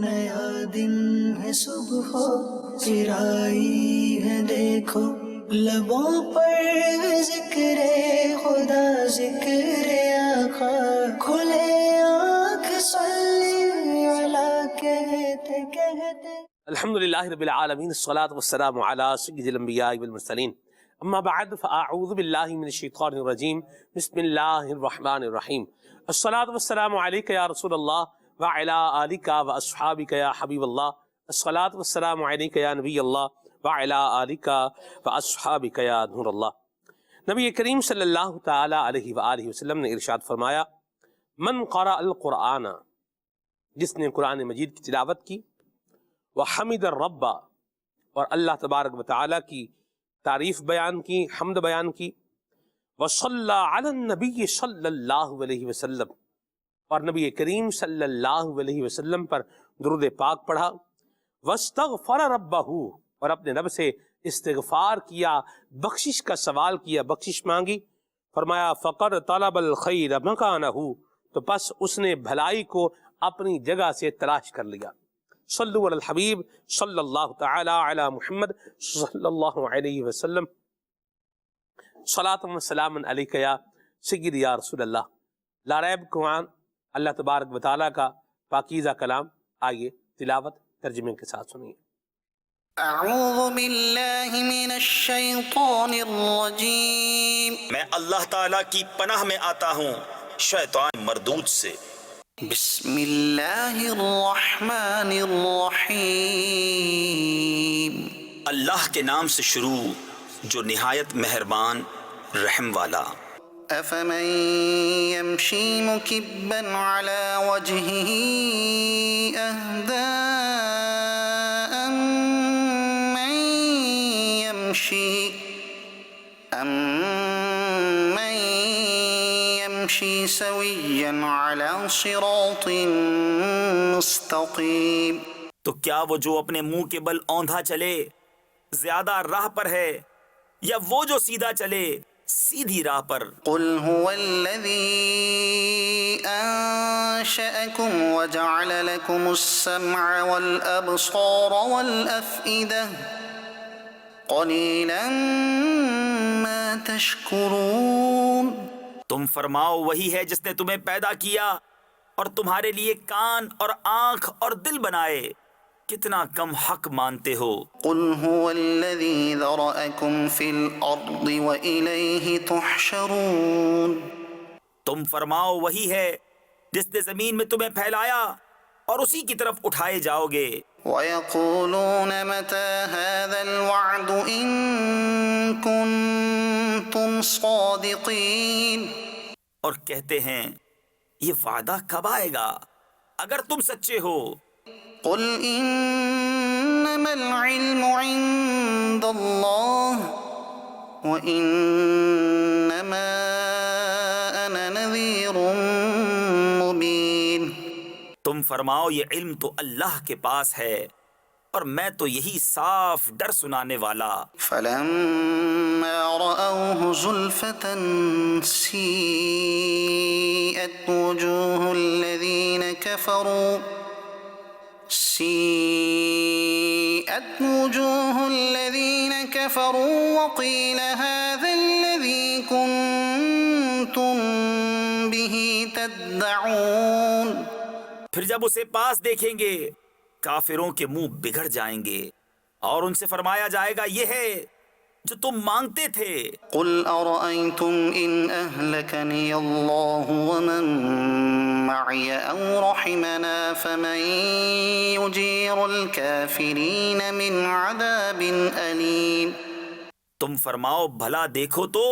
نیا دن ہے صبح چرائی ہے دیکھو، لبوں پر ذکر خدا ذکر آقا، کھلے آنکھ صلی علی کہتے کہتے۔ الحمدللہ رب العالمین، الصلاۃ والسلام علی سید الانبیاء والمرسلین، اما بعد فاعوذ باللہ من الشیطان الرجیم، بسم اللہ الرحمن الرحیم۔ الصلاۃ والسلام علیک یا رسول اللہ وعلی آلک واصحابک یا حبیب اللہ، الصلاۃ والسلام علیک یا نبی اللہ وعلی آلک واصحابک یا نور اللہ۔ نبی کریم صلی اللہ تعالی علیہ وآلہ وسلم نے ارشاد فرمایا، من قرأ القرآن، جس نے قرآن مجید کی تلاوت کی، وحمد الرب، اور اللہ تبارک و تعالیٰ کی تعریف بیان کی، حمد بیان کی، وصلی علی النبی صلی اللہ علیہ وسلم، اور نبی کریم صلی اللہ علیہ وسلم پر درود پاک پڑھا، واستغفر ربہ، اور اپنے رب سے استغفار کیا، بخشش کا سوال کیا، بخشش مانگی، فرمایا فقد طلب الخیر مکانہ، تو پس اس نے بھلائی کو اپنی جگہ سے تلاش کر لیا۔ صلو علی الحبیب صلی اللہ تعالی علی محمد صلی اللہ علیہ وسلم، صلاۃ و سلام علیک یا سید یا رسول اللہ۔ لا ریب قرآن اللہ تبارک و تعالیٰ کا پاکیزہ کلام، آئیے تلاوت ترجمے کے ساتھ سنیے۔ اعوذ باللہ من الشیطان الرجیم، میں اللہ تعالیٰ کی پناہ میں آتا ہوں شیطان مردود سے۔ بسم اللہ الرحمن الرحیم، اللہ کے نام سے شروع جو نہایت مہربان رحم والا۔ افمن یمشی مکبا علی وجہہ اہدی امن یمشی سویا علی صراط مستقیم۔ تو کیا وہ جو اپنے منہ کے بل اوندھا چلے زیادہ راہ پر ہے، یا وہ جو سیدھا چلے سیدھی راہ پر؟ قل هو الذی انشأکم وجعل لکم السمع والابصار والافئدہ قلیلا ما تشکرون۔ تم فرماؤ وہی ہے جس نے تمہیں پیدا کیا اور تمہارے لیے کان اور آنکھ اور دل بنائے، کتنا کم حق مانتے ہو۔ قل هو الذی ذرأکم فی الارض وإلیہ تحشرون۔ تم فرماؤ وہی ہے جس نے زمین میں تمہیں پھیلایا اور اسی کی طرف اٹھائے جاؤ گے۔ وَيَقُولُونَ مَتَى هَذَا الْوَعْدُ إِن كُنتُمْ صَادِقِينَ۔ اور کہتے ہیں یہ وعدہ کب آئے گا اگر تم سچے ہو۔ قُلْ إِنَّمَا الْعِلْمُ عِندَ اللَّهِ وَإِنَّمَا أَنَا نَذِيرٌ مُبِينٌ۔ تم فرماؤ یہ علم تو اللہ کے پاس ہے اور میں تو یہی صاف ڈر سنانے والا۔ فَلَمَّا رَأَوْهُ زُلْفَةً سِيئَتْ وُجُوهُ الَّذِينَ كَفَرُوا وَقِيلَ هَذَا الَّذِي كُنتُم بِهِ تَدَّعُونَ۔ پھر جب اسے پاس دیکھیں گے کافروں کے منہ بگڑ جائیں گے اور ان سے فرمایا جائے گا یہ ہے جو تم مانگتے تھے۔ قُلْ أَرَأَيْتُمْ إِنْ أَهْلَكَنِيَ اللَّهُ وَمَن مَّعِيَ أَوْ رَحِمَنَا فَمَن يُجِيرُ الْكَافِرِينَ مِنْ عَذَابٍ أَلِيمٍ۔ تم فرماؤ بھلا دیکھو تو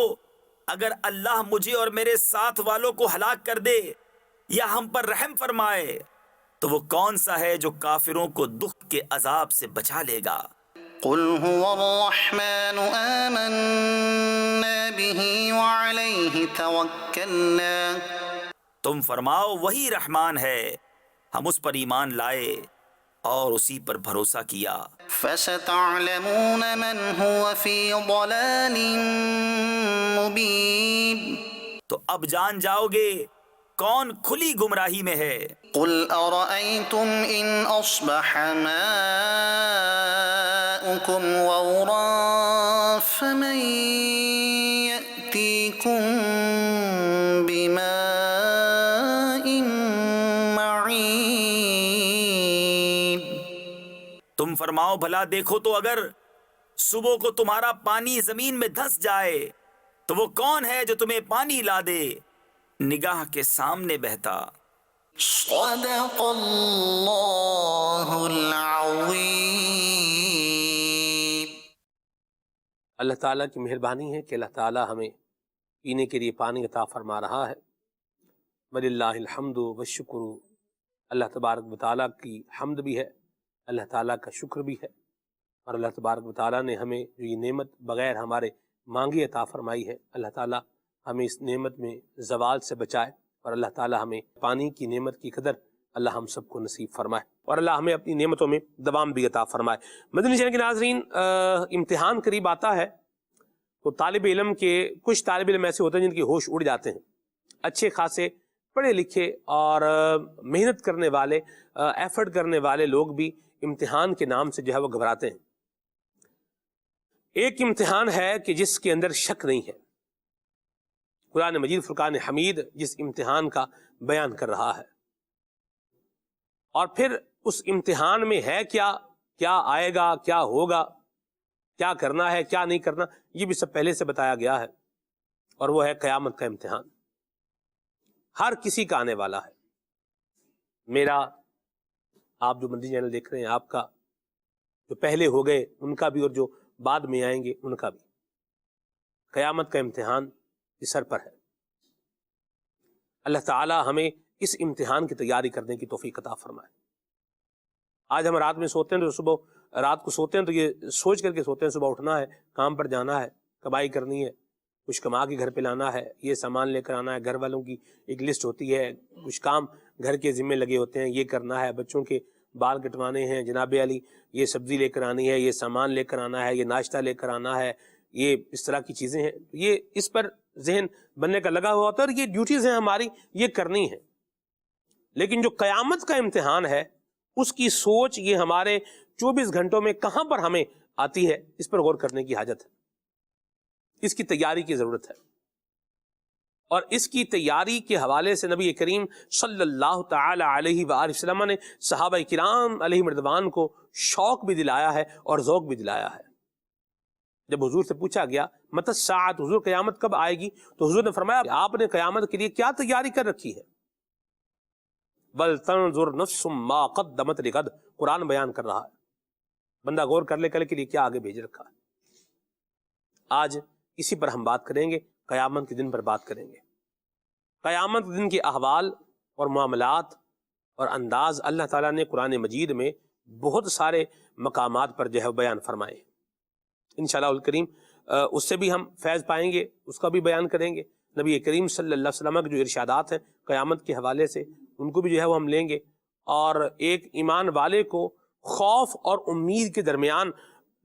اگر اللہ مجھے اور میرے ساتھ والوں کو ہلاک کر دے یا ہم پر رحم فرمائے تو وہ کون سا ہے جو کافروں کو دکھ کے عذاب سے بچا لے گا؟ قُلْ هُوَ الرَّحْمَنُ آمَنَّا بِهِ وَعَلَيْهِ تَوَكَّلْنَا۔ تم فرماؤ وہی رحمان ہے، ہم اس پر ایمان لائے اور اسی پر بھروسہ کیا۔ فَسَتَعْلَمُونَ مَنْ هُوَ فِي ضَلَالٍ مُبِينٍ۔ تو اب جان جاؤ گے کون کھلی گمراہی میں ہے؟ قل أرأيتم إن أصبح ماؤكم غورا فمن يأتيكم بماء معين۔ تم فرماؤ بھلا دیکھو تو اگر صبح کو تمہارا پانی زمین میں دھس جائے تو وہ کون ہے جو تمہیں پانی لا دے نگاہ کے سامنے بہتا۔ صدق اللہ العظیم۔ اللہ تعالیٰ کی مہربانی ہے کہ اللہ تعالیٰ ہمیں پینے کے لیے پانی عطا فرما رہا ہے۔ وَلِلَّهِ الْحَمْدُ وَالشُّكْرُ، اللہ تبارک و تعالیٰ کی حمد بھی ہے، اللہ تعالیٰ کا شکر بھی ہے، اور اللہ تبارک و تعالیٰ نے ہمیں جو یہ نعمت بغیر ہمارے مانگے عطا فرمائی ہے، اللہ تعالیٰ ہمیں اس نعمت میں زوال سے بچائے، اور اللہ تعالیٰ ہمیں پانی کی نعمت کی قدر اللہ ہم سب کو نصیب فرمائے، اور اللہ ہمیں اپنی نعمتوں میں دوام بھی عطا فرمائے۔ مدنی چینل کے ناظرین، امتحان قریب آتا ہے تو طالب علم کے کچھ طالب علم ایسے ہوتے ہیں جن کی ہوش اڑ جاتے ہیں، اچھے خاصے پڑھے لکھے اور محنت کرنے والے، ایفرٹ کرنے والے لوگ بھی امتحان کے نام سے جو ہے وہ گھبراتے ہیں۔ ایک امتحان ہے کہ جس کے اندر شک نہیں ہے، قرآن مجید فرقان حمید جس امتحان کا بیان کر رہا ہے، اور پھر اس امتحان میں ہے کیا آئے گا، کیا ہوگا، کیا کرنا ہے، کیا نہیں کرنا، یہ بھی سب پہلے سے بتایا گیا ہے، اور وہ ہے قیامت کا امتحان، ہر کسی کا آنے والا ہے، میرا، آپ جو مدنی چینل دیکھ رہے ہیں آپ کا، جو پہلے ہو گئے ان کا بھی، اور جو بعد میں آئیں گے ان کا بھی، قیامت کا امتحان اس سر پر ہے۔ اللہ تعالی ہمیں اس امتحان کی تیاری کرنے کی توفیق عطا فرمائے۔ آج ہم رات میں سوتے ہیں تو رات کو سوتے ہیں تو یہ سوچ کر کے سوتے ہیں صبح اٹھنا ہے، کام پر جانا ہے، کمائی کرنی ہے، کچھ کما کے گھر پہ لانا ہے، یہ سامان لے کر آنا ہے، گھر والوں کی ایک لسٹ ہوتی ہے، کچھ کام گھر کے ذمے لگے ہوتے ہیں، یہ کرنا ہے، بچوں کے بال کٹوانے ہیں، جناب علی یہ سبزی لے کر آنی ہے، یہ سامان لے کر آنا ہے، یہ ناشتہ لے کر آنا ہے، یہ اس طرح کی چیزیں ہیں، یہ اس پر ذہن بننے کا لگا ہوا ہوتا ہے، اور یہ ڈیوٹیز ہیں ہماری، یہ کرنی ہے۔ لیکن جو قیامت کا امتحان ہے اس کی سوچ یہ ہمارے 24 گھنٹوں میں کہاں پر ہمیں آتی ہے، اس پر غور کرنے کی حاجت ہے، اس کی تیاری کی ضرورت ہے، اور اس کی تیاری کے حوالے سے نبی کریم صلی اللہ تعالی علیہ وآلہ وسلم نے صحابہ کرام علیہ رضوان کو شوق بھی دلایا ہے اور ذوق بھی دلایا ہے۔ جب حضور سے پوچھا گیا متی الساعۃ، حضور قیامت کب آئے گی، تو حضور نے فرمایا آپ نے قیامت کے لیے کیا تیاری کر رکھی ہے؟ بل تنظر نفس ما قدمت لغد، قرآن بیان کر رہا ہے، بندہ غور کر لے کل کے لیے کیا آگے بھیج رکھا ہے۔ آج اسی پر ہم بات کریں گے، قیامت کے دن پر بات کریں گے، قیامت کے دن کے احوال اور معاملات اور انداز اللہ تعالیٰ نے قرآن مجید میں بہت سارے مقامات پر جو ہے بیان فرمائے، انشاءاللہ الکریم اس سے بھی ہم فیض پائیں گے، اس کا بھی بیان کریں گے۔ نبی کریم صلی اللہ علیہ وسلم کے جو ارشادات ہیں قیامت کے حوالے سے ان کو بھی جو ہے وہ ہم لیں گے، اور ایک ایمان والے کو خوف اور امید کے درمیان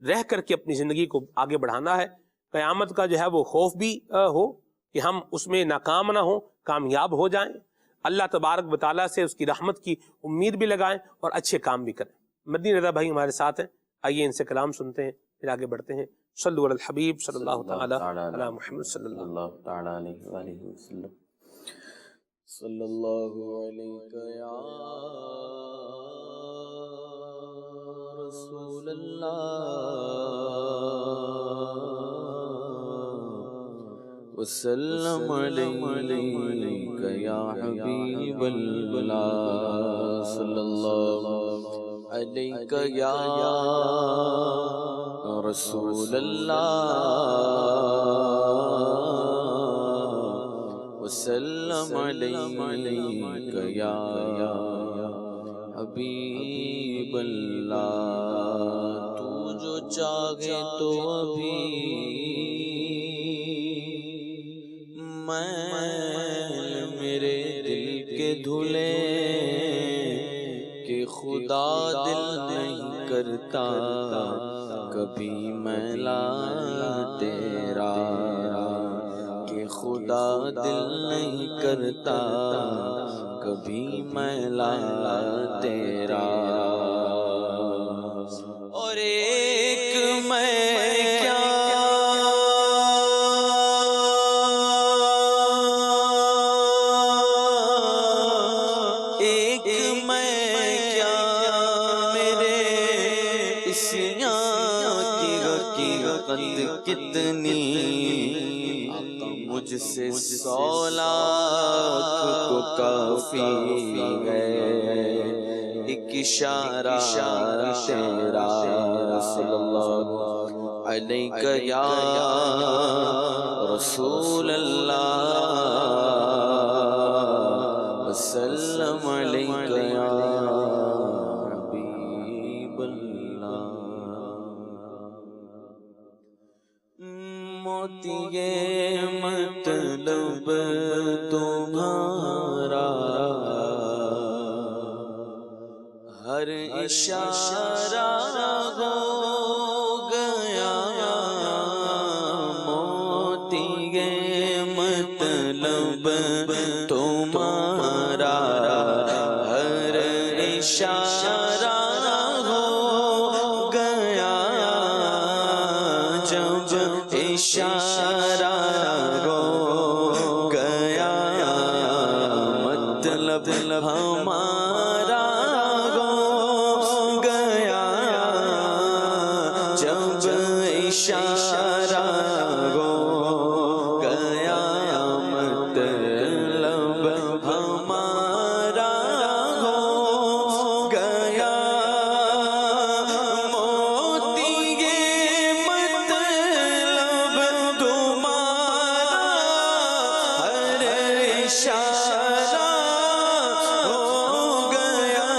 رہ کر کے اپنی زندگی کو آگے بڑھانا ہے۔ قیامت کا جو ہے وہ خوف بھی ہو کہ ہم اس میں ناکام نہ ہوں، کامیاب ہو جائیں، اللہ تبارک و تعالیٰ سے اس کی رحمت کی امید بھی لگائیں اور اچھے کام بھی کریں۔ مدنی رضا بھائی ہمارے ساتھ ہیں، آئیے ان سے کلام سنتے ہیں، پھر آگے بڑھتے ہیں۔ صلو علی الحبیب صلی اللہ تعالی علی محمد صلی اللہ تعالی علیہ وآلہ وسلم۔ صلی اللہ علیہ یا رسول اللہ، وسلم علیک یا حبیب اللہ، صلی اللہ علیک یا رسول اللہ، وسلم علیک یا حبیب اللہ۔ تو جو چاہے تو ابھی میل میرے دل کے دھلے کہ خدا دل نہیں کرتا کبھی میلا تیرا، کہ خدا دل نہیں کرتا کبھی میلا تیرا، اور ایک میں کیا ایک میں کیا میرے اسیاں کی حقیقت کتنی، مجھ سے 100 لاکھ کو کافی ہے ایک اشارہ تیرا، صلی اللہ علیہ یا رسول اللہ وسلم علیہ یا حبیب اللہ۔ موتی یہ مطلب تمہارا ہر اشارہ ہو گیا، موتی یہ مطلب تمہارا ہر اشارہ ہو گیا، جب اشارہ ہو گیا مطلب ہمارا ہو گیا، جب اشارہ ہو گیا مطلب ہمارا ہو گیا، موتی یہ مطلب تمہارا ہر اشارہ ہو گیا،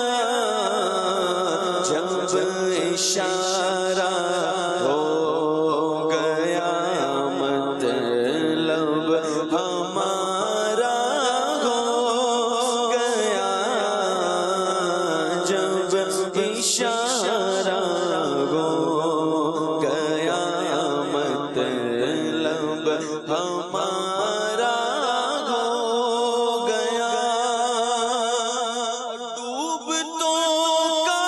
جب اشارہ ہو گیا مطلب ہمارا ہو گیا، جب اشارہ ہو گیا مطلب ہمارا ہو گیا، ڈوبتوں کا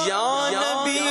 یا نبی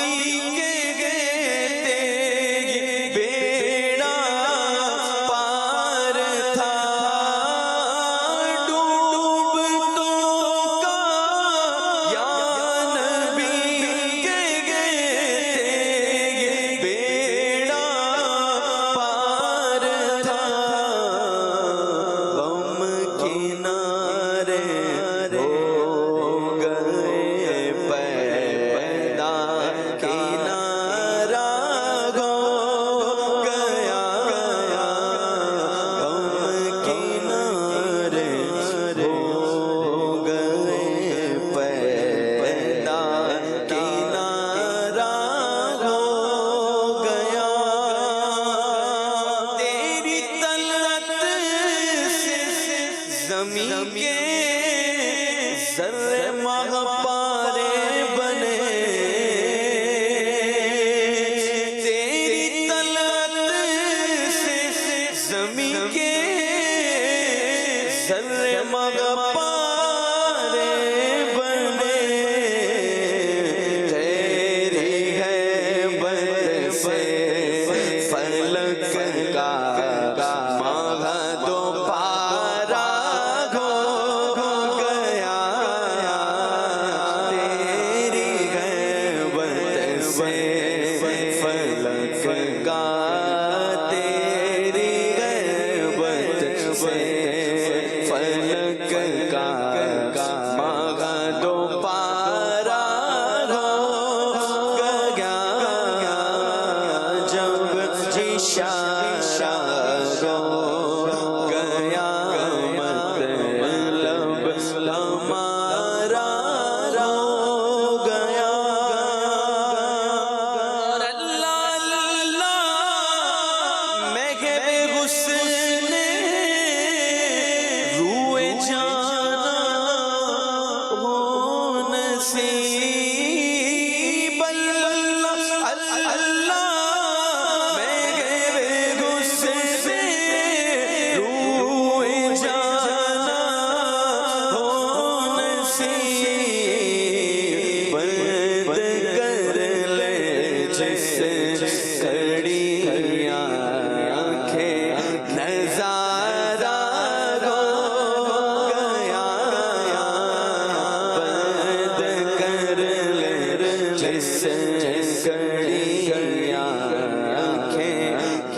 جس گھڑی آنکھیں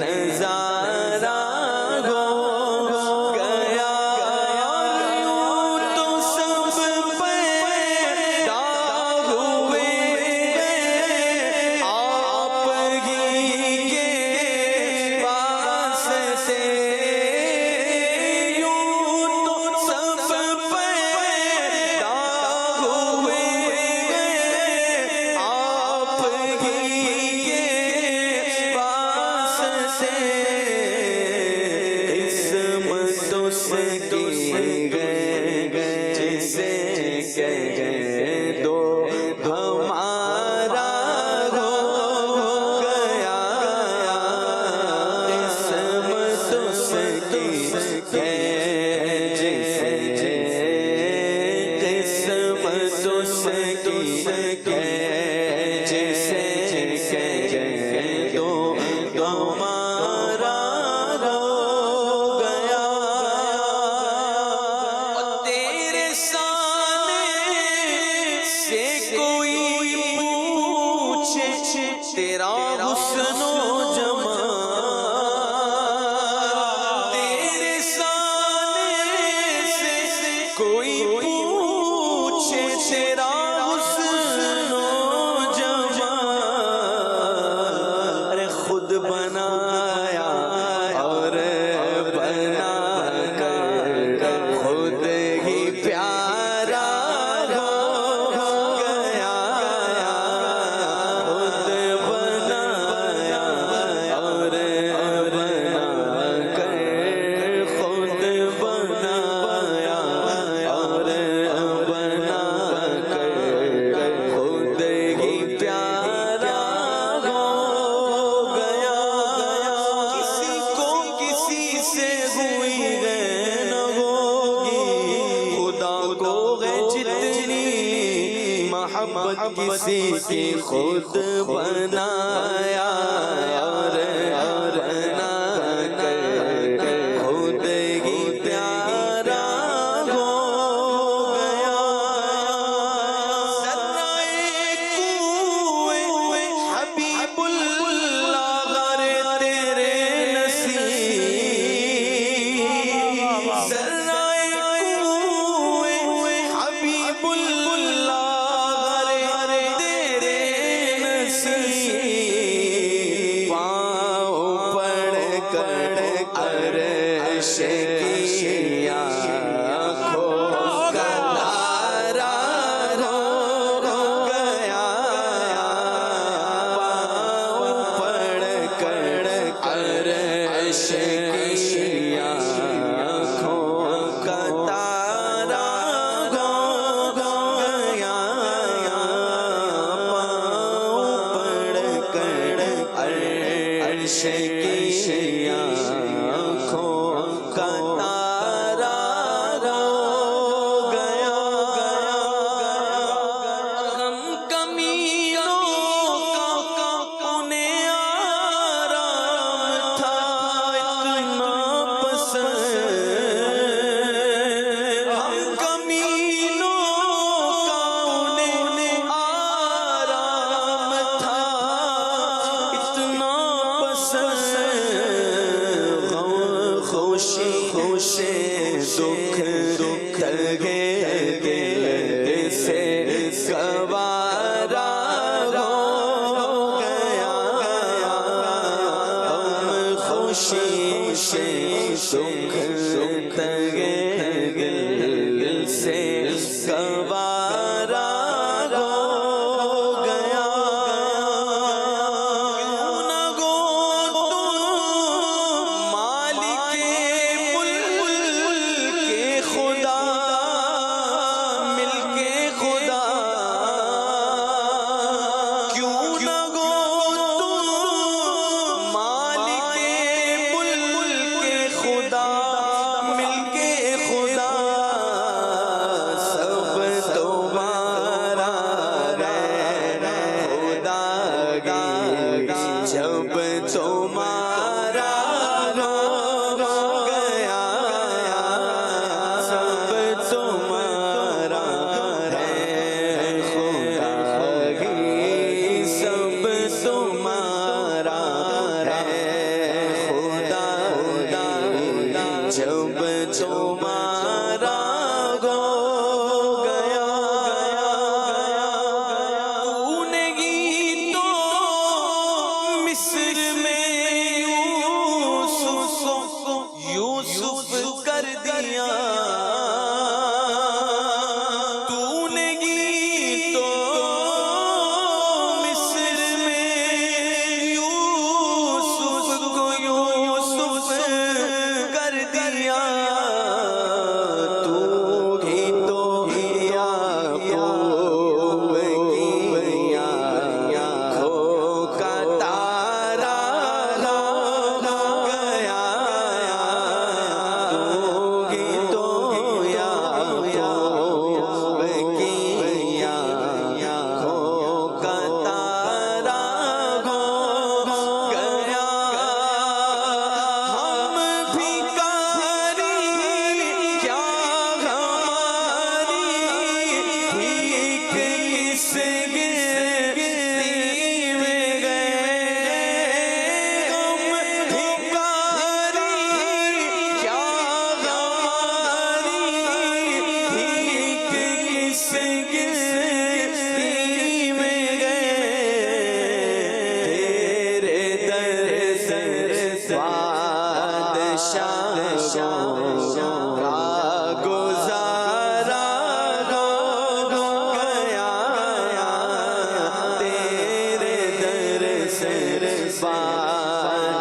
نظارہ ہو گیا، یوں تو سب پیدا ہوئے آپ ہی کے واسطے، یوں تو سب پیدا ہوئے آپ ہی کے واسطے، قسمت اس کی گئے جسے کہہ دو ہمارا ہو گیا، قسمت اس کی ہے جسے، قسمت اس کی ہے جسے کہہ دو ہمارا ہو گیا، تیرے سامنے سے کوئی پوچھے تیرا حسن و جمال، تیرے سامنے سے کوئی پوچھے تیرا حسن و جمال، ارے خود بنایا اور بنا کر خود ہی پیارا ہو گیا، خود بنایا اور بنا کر خود بنایا اور بنا کر خود ہی پیارا ہو گیا، کسی کو کسی سے ہوئی ہے نہ ہوگی، خدا کو ہے جتنی محبت کسی کی خود بنایا اور بنا کر خود ہی پیارا ہو گیا، ذرائے کوئے حبیب اللہ غر تیرے نصیب، ذرائے کوئے حبیب اللہ غر تیرے نصیب، پاؤں پڑ کر عرش کی آنکھوں کا تارا ہو گیا، پاؤں پڑ کر عرش کی آنکھوں کا تارا ہو گیا، پاؤں پڑ کر عرش کی آنکھوں کا تارا ہو گیا، غم کمیوں کا انہیں آرام تھا اتنا پسند، غم کمیوں کا انہیں آرام تھا اتنا پسند، غم خوشی خوشی دکھ لگے دل سے گوارا ہو گیا، غم خوشی سے دکھ لگے دل سے گوارا ہو گیا، نہ گو تم مالک ملک خدا، ملک خدا، کیوں نہ گو تم مالک ملک خدا،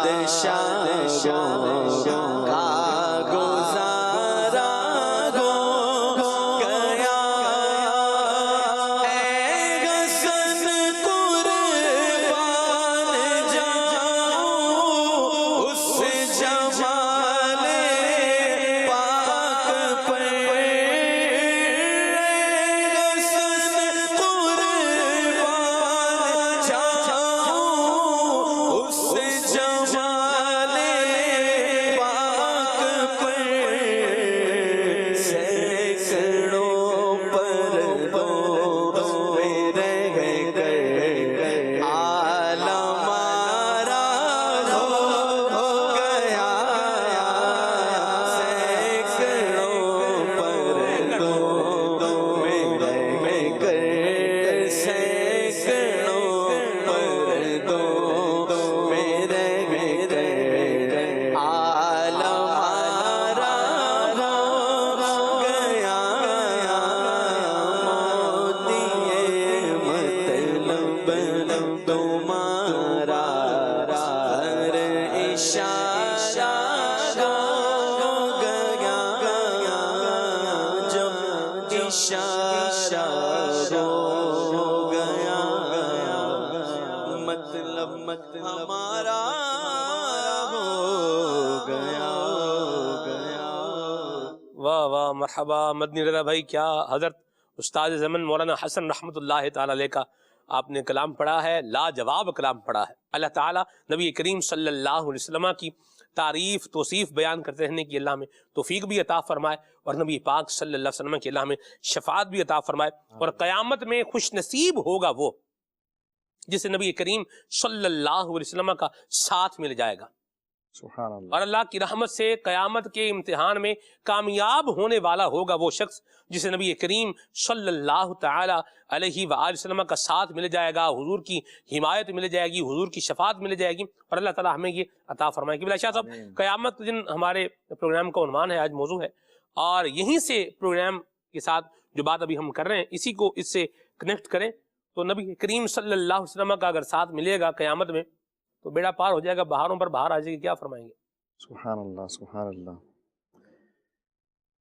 بادشاہوں کا گزارا ہو گیا، اے حسن قربان جاؤں اس جمال پاک پر، اے حسن قربان جاؤں اس جمال پاک پر، سینکڑوں پردوں میں رہ کر عالم آرا ہو گیا، سینکڑوں پردوں میں رہ کر، سینکڑوں پردوں میں رہ کر عالم آرا ہو گیا، مطلب تمہارا ہر اشارہ ہو گیا، جب اشارہ ہو گیا، مطلب ہمارا ہو گیا۔ واہ واہ، مرحبا مدنی رضا بھائی، کیا حضرت استاد زمن مولانا حسن رحمۃ اللہ تعالی علیہ کا آپ نے کلام پڑھا ہے، لاجواب کلام پڑھا ہے۔ اللہ تعالیٰ نبی کریم صلی اللہ علیہ وسلم کی تعریف توصیف بیان کرتے رہنے کی اللہ میں توفیق بھی عطا فرمائے، اور نبی پاک صلی اللہ علیہ وسلم کی اللہ میں شفاعت بھی عطا فرمائے، اور قیامت میں خوش نصیب ہوگا وہ جسے نبی کریم صلی اللہ علیہ وسلم کا ساتھ مل جائے گا، سبحان اللہ۔ اور اللہ کی رحمت سے قیامت کے امتحان میں کامیاب ہونے والا ہوگا وہ شخص جسے نبی کریم صلی اللہ تعالی علیہ وآلہ وسلم کا ساتھ مل جائے گا، حضور کی حمایت مل جائے گی، حضور کی شفاعت مل جائے گی، اور اللہ تعالیٰ ہمیں یہ عطا فرمائے گی۔ بلا شاہ صاحب، قیامت کے دن ہمارے پروگرام کا عنوان ہے، آج موضوع ہے، اور یہیں سے پروگرام کے ساتھ جو بات ابھی ہم کر رہے ہیں اسی کو اس سے کنیکٹ کریں تو نبی کریم صلی اللہ علیہ وسلم کا اگر ساتھ ملے گا قیامت میں تو بیڑا پار ہو جائے گا، بہاروں پر بہار آ جائے گی۔ کیا فرمائیں گے؟ سبحان اللہ، سبحان اللہ۔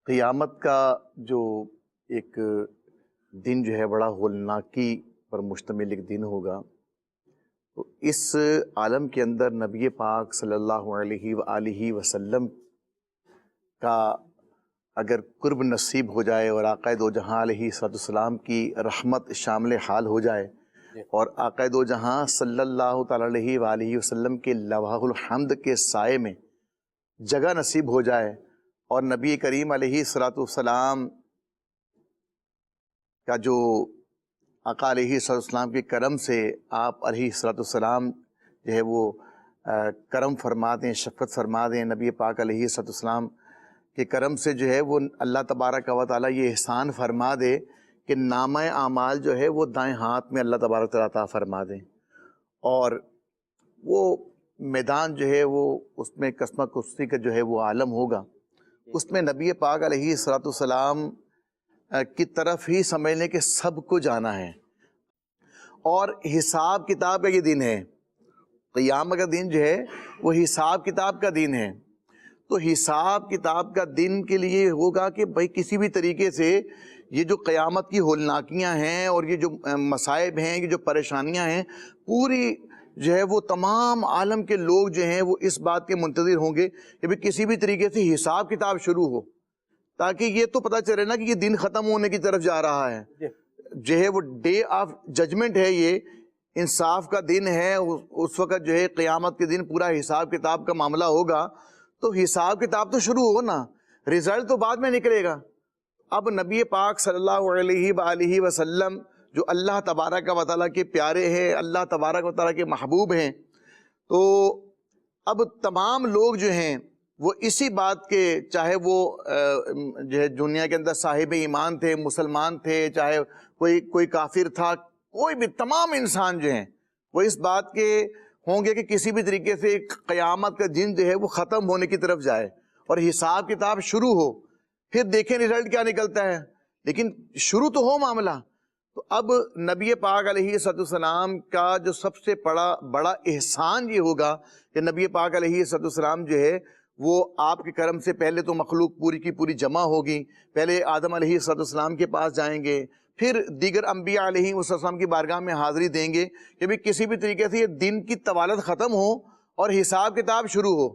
قیامت کا جو ایک دن جو ہے بڑا ہولناکی پر مشتمل ایک دن ہوگا، تو اس عالم کے اندر نبی پاک صلی اللہ علیہ وآلہ وسلم کا اگر قرب نصیب ہو جائے اور آقا دو جہاں علیہ السلام کی رحمت شامل حال ہو جائے، اور آقا دو جہاں صلی اللہ تعالی علیہ وآلہ وسلم کے لواح الحمد کے سائے میں جگہ نصیب ہو جائے، اور نبی کریم علیہ السلام کا جو آقا علیہ السلام کے کرم سے آپ علیہ السلام جو ہے وہ کرم فرما دیں، شفقت فرما دیں، نبی پاک علیہ السلام کے کرم سے جو ہے وہ اللہ تبارک و تعالیٰ یہ احسان فرما دے کہ نامہ اعمال جو ہے وہ دائیں ہاتھ میں اللہ تبارک و تعالیٰ عطا فرما دیں، اور وہ میدان جو ہے وہ اس میں قسمہ کشتی کا جو ہے وہ عالم ہوگا، اس میں نبی پاک علیہ السلام کی طرف ہی سمجھ لیں کہ سب کو جانا ہے، اور حساب کتاب کا یہ دن ہے۔ قیامت کا دن جو ہے وہ حساب کتاب کا دن ہے، تو حساب کتاب کا دن کے لیے ہوگا کہ بھائی کسی بھی طریقے سے یہ جو قیامت کی ہولناکیاں ہیں اور یہ جو مصائب ہیں، یہ جو پریشانیاں ہیں، پوری جو ہے وہ تمام عالم کے لوگ جو ہیں وہ اس بات کے منتظر ہوں گے کہ بھی کسی بھی طریقے سے حساب کتاب شروع ہو، تاکہ یہ تو پتہ چلے نا کہ یہ دن ختم ہونے کی طرف جا رہا ہے، جو ہے وہ ڈے آف ججمنٹ ہے، یہ انصاف کا دن ہے، اس وقت جو ہے قیامت کے دن پورا حساب کتاب کا معاملہ ہوگا، تو حساب کتاب تو شروع ہو نا، رزلٹ تو بعد میں نکلے گا۔ اب نبی پاک صلی اللہ علیہ وآلہ وسلم جو اللہ تبارک و تعالیٰ کے پیارے ہیں، اللہ تبارک و تعالیٰ کے محبوب ہیں، تو اب تمام لوگ جو ہیں وہ اسی بات کے، چاہے وہ جو ہے دنیا کے اندر صاحب ایمان تھے، مسلمان تھے، چاہے کوئی کافر تھا، کوئی بھی تمام انسان جو ہیں وہ اس بات کے ہوں گے کہ کسی بھی طریقے سے قیامت کا دن جو ہے وہ ختم ہونے کی طرف جائے اور حساب کتاب شروع ہو، پھر دیکھیں رزلٹ کیا نکلتا ہے، لیکن شروع تو ہو معاملہ۔ تو اب نبی پاک علیہ السلام کا جو سب سے بڑا احسان یہ ہوگا کہ نبی پاک علیہ السلام جو ہے وہ آپ کے کرم سے پہلے تو مخلوق پوری کی پوری جمع ہوگی، پہلے آدم علیہ السلام کے پاس جائیں گے، پھر دیگر انبیاء علیہ السلام کی بارگاہ میں حاضری دیں گے کہ بھی کسی بھی طریقے سے یہ دن کی طوالت ختم ہو اور حساب کتاب شروع ہو،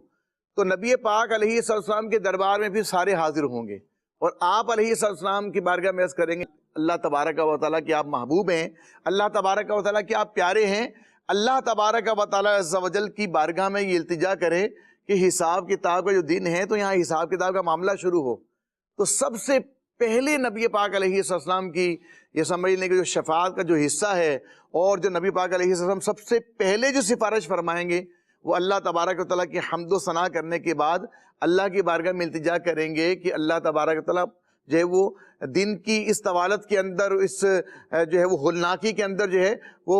تو نبی پاک علیہ السلام کے دربار میں پھر سارے حاضر ہوں گے اور آپ علیہ السلام کی بارگاہ میں عرض کریں گے اللہ تبارک و تعالیٰ کے آپ محبوب ہیں، اللہ تبارک و تعالیٰ کے آپ پیارے ہیں، اللہ تبارک و تعالیٰ عز و جل کی بارگاہ میں یہ التجا کریں کہ حساب کتاب کا جو دن ہے تو یہاں حساب کتاب کا معاملہ شروع ہو۔ تو سب سے پہلے نبی پاک علیہ السلام کی یہ سمجھ لیں کہ جو شفاعت کا جو حصہ ہے اور جو نبی پاک علیہ السلام سب سے پہلے جو سفارش فرمائیں گے وہ اللہ تبارک و تعالیٰ کی حمد و ثنا کرنے کے بعد اللہ کی بارگاہ میں التجا کریں گے کہ اللہ تبارک و تعالیٰ جو ہے وہ دن کی اس طوالت کے اندر، اس جو ہے وہ ہولناکی کے اندر جو ہے وہ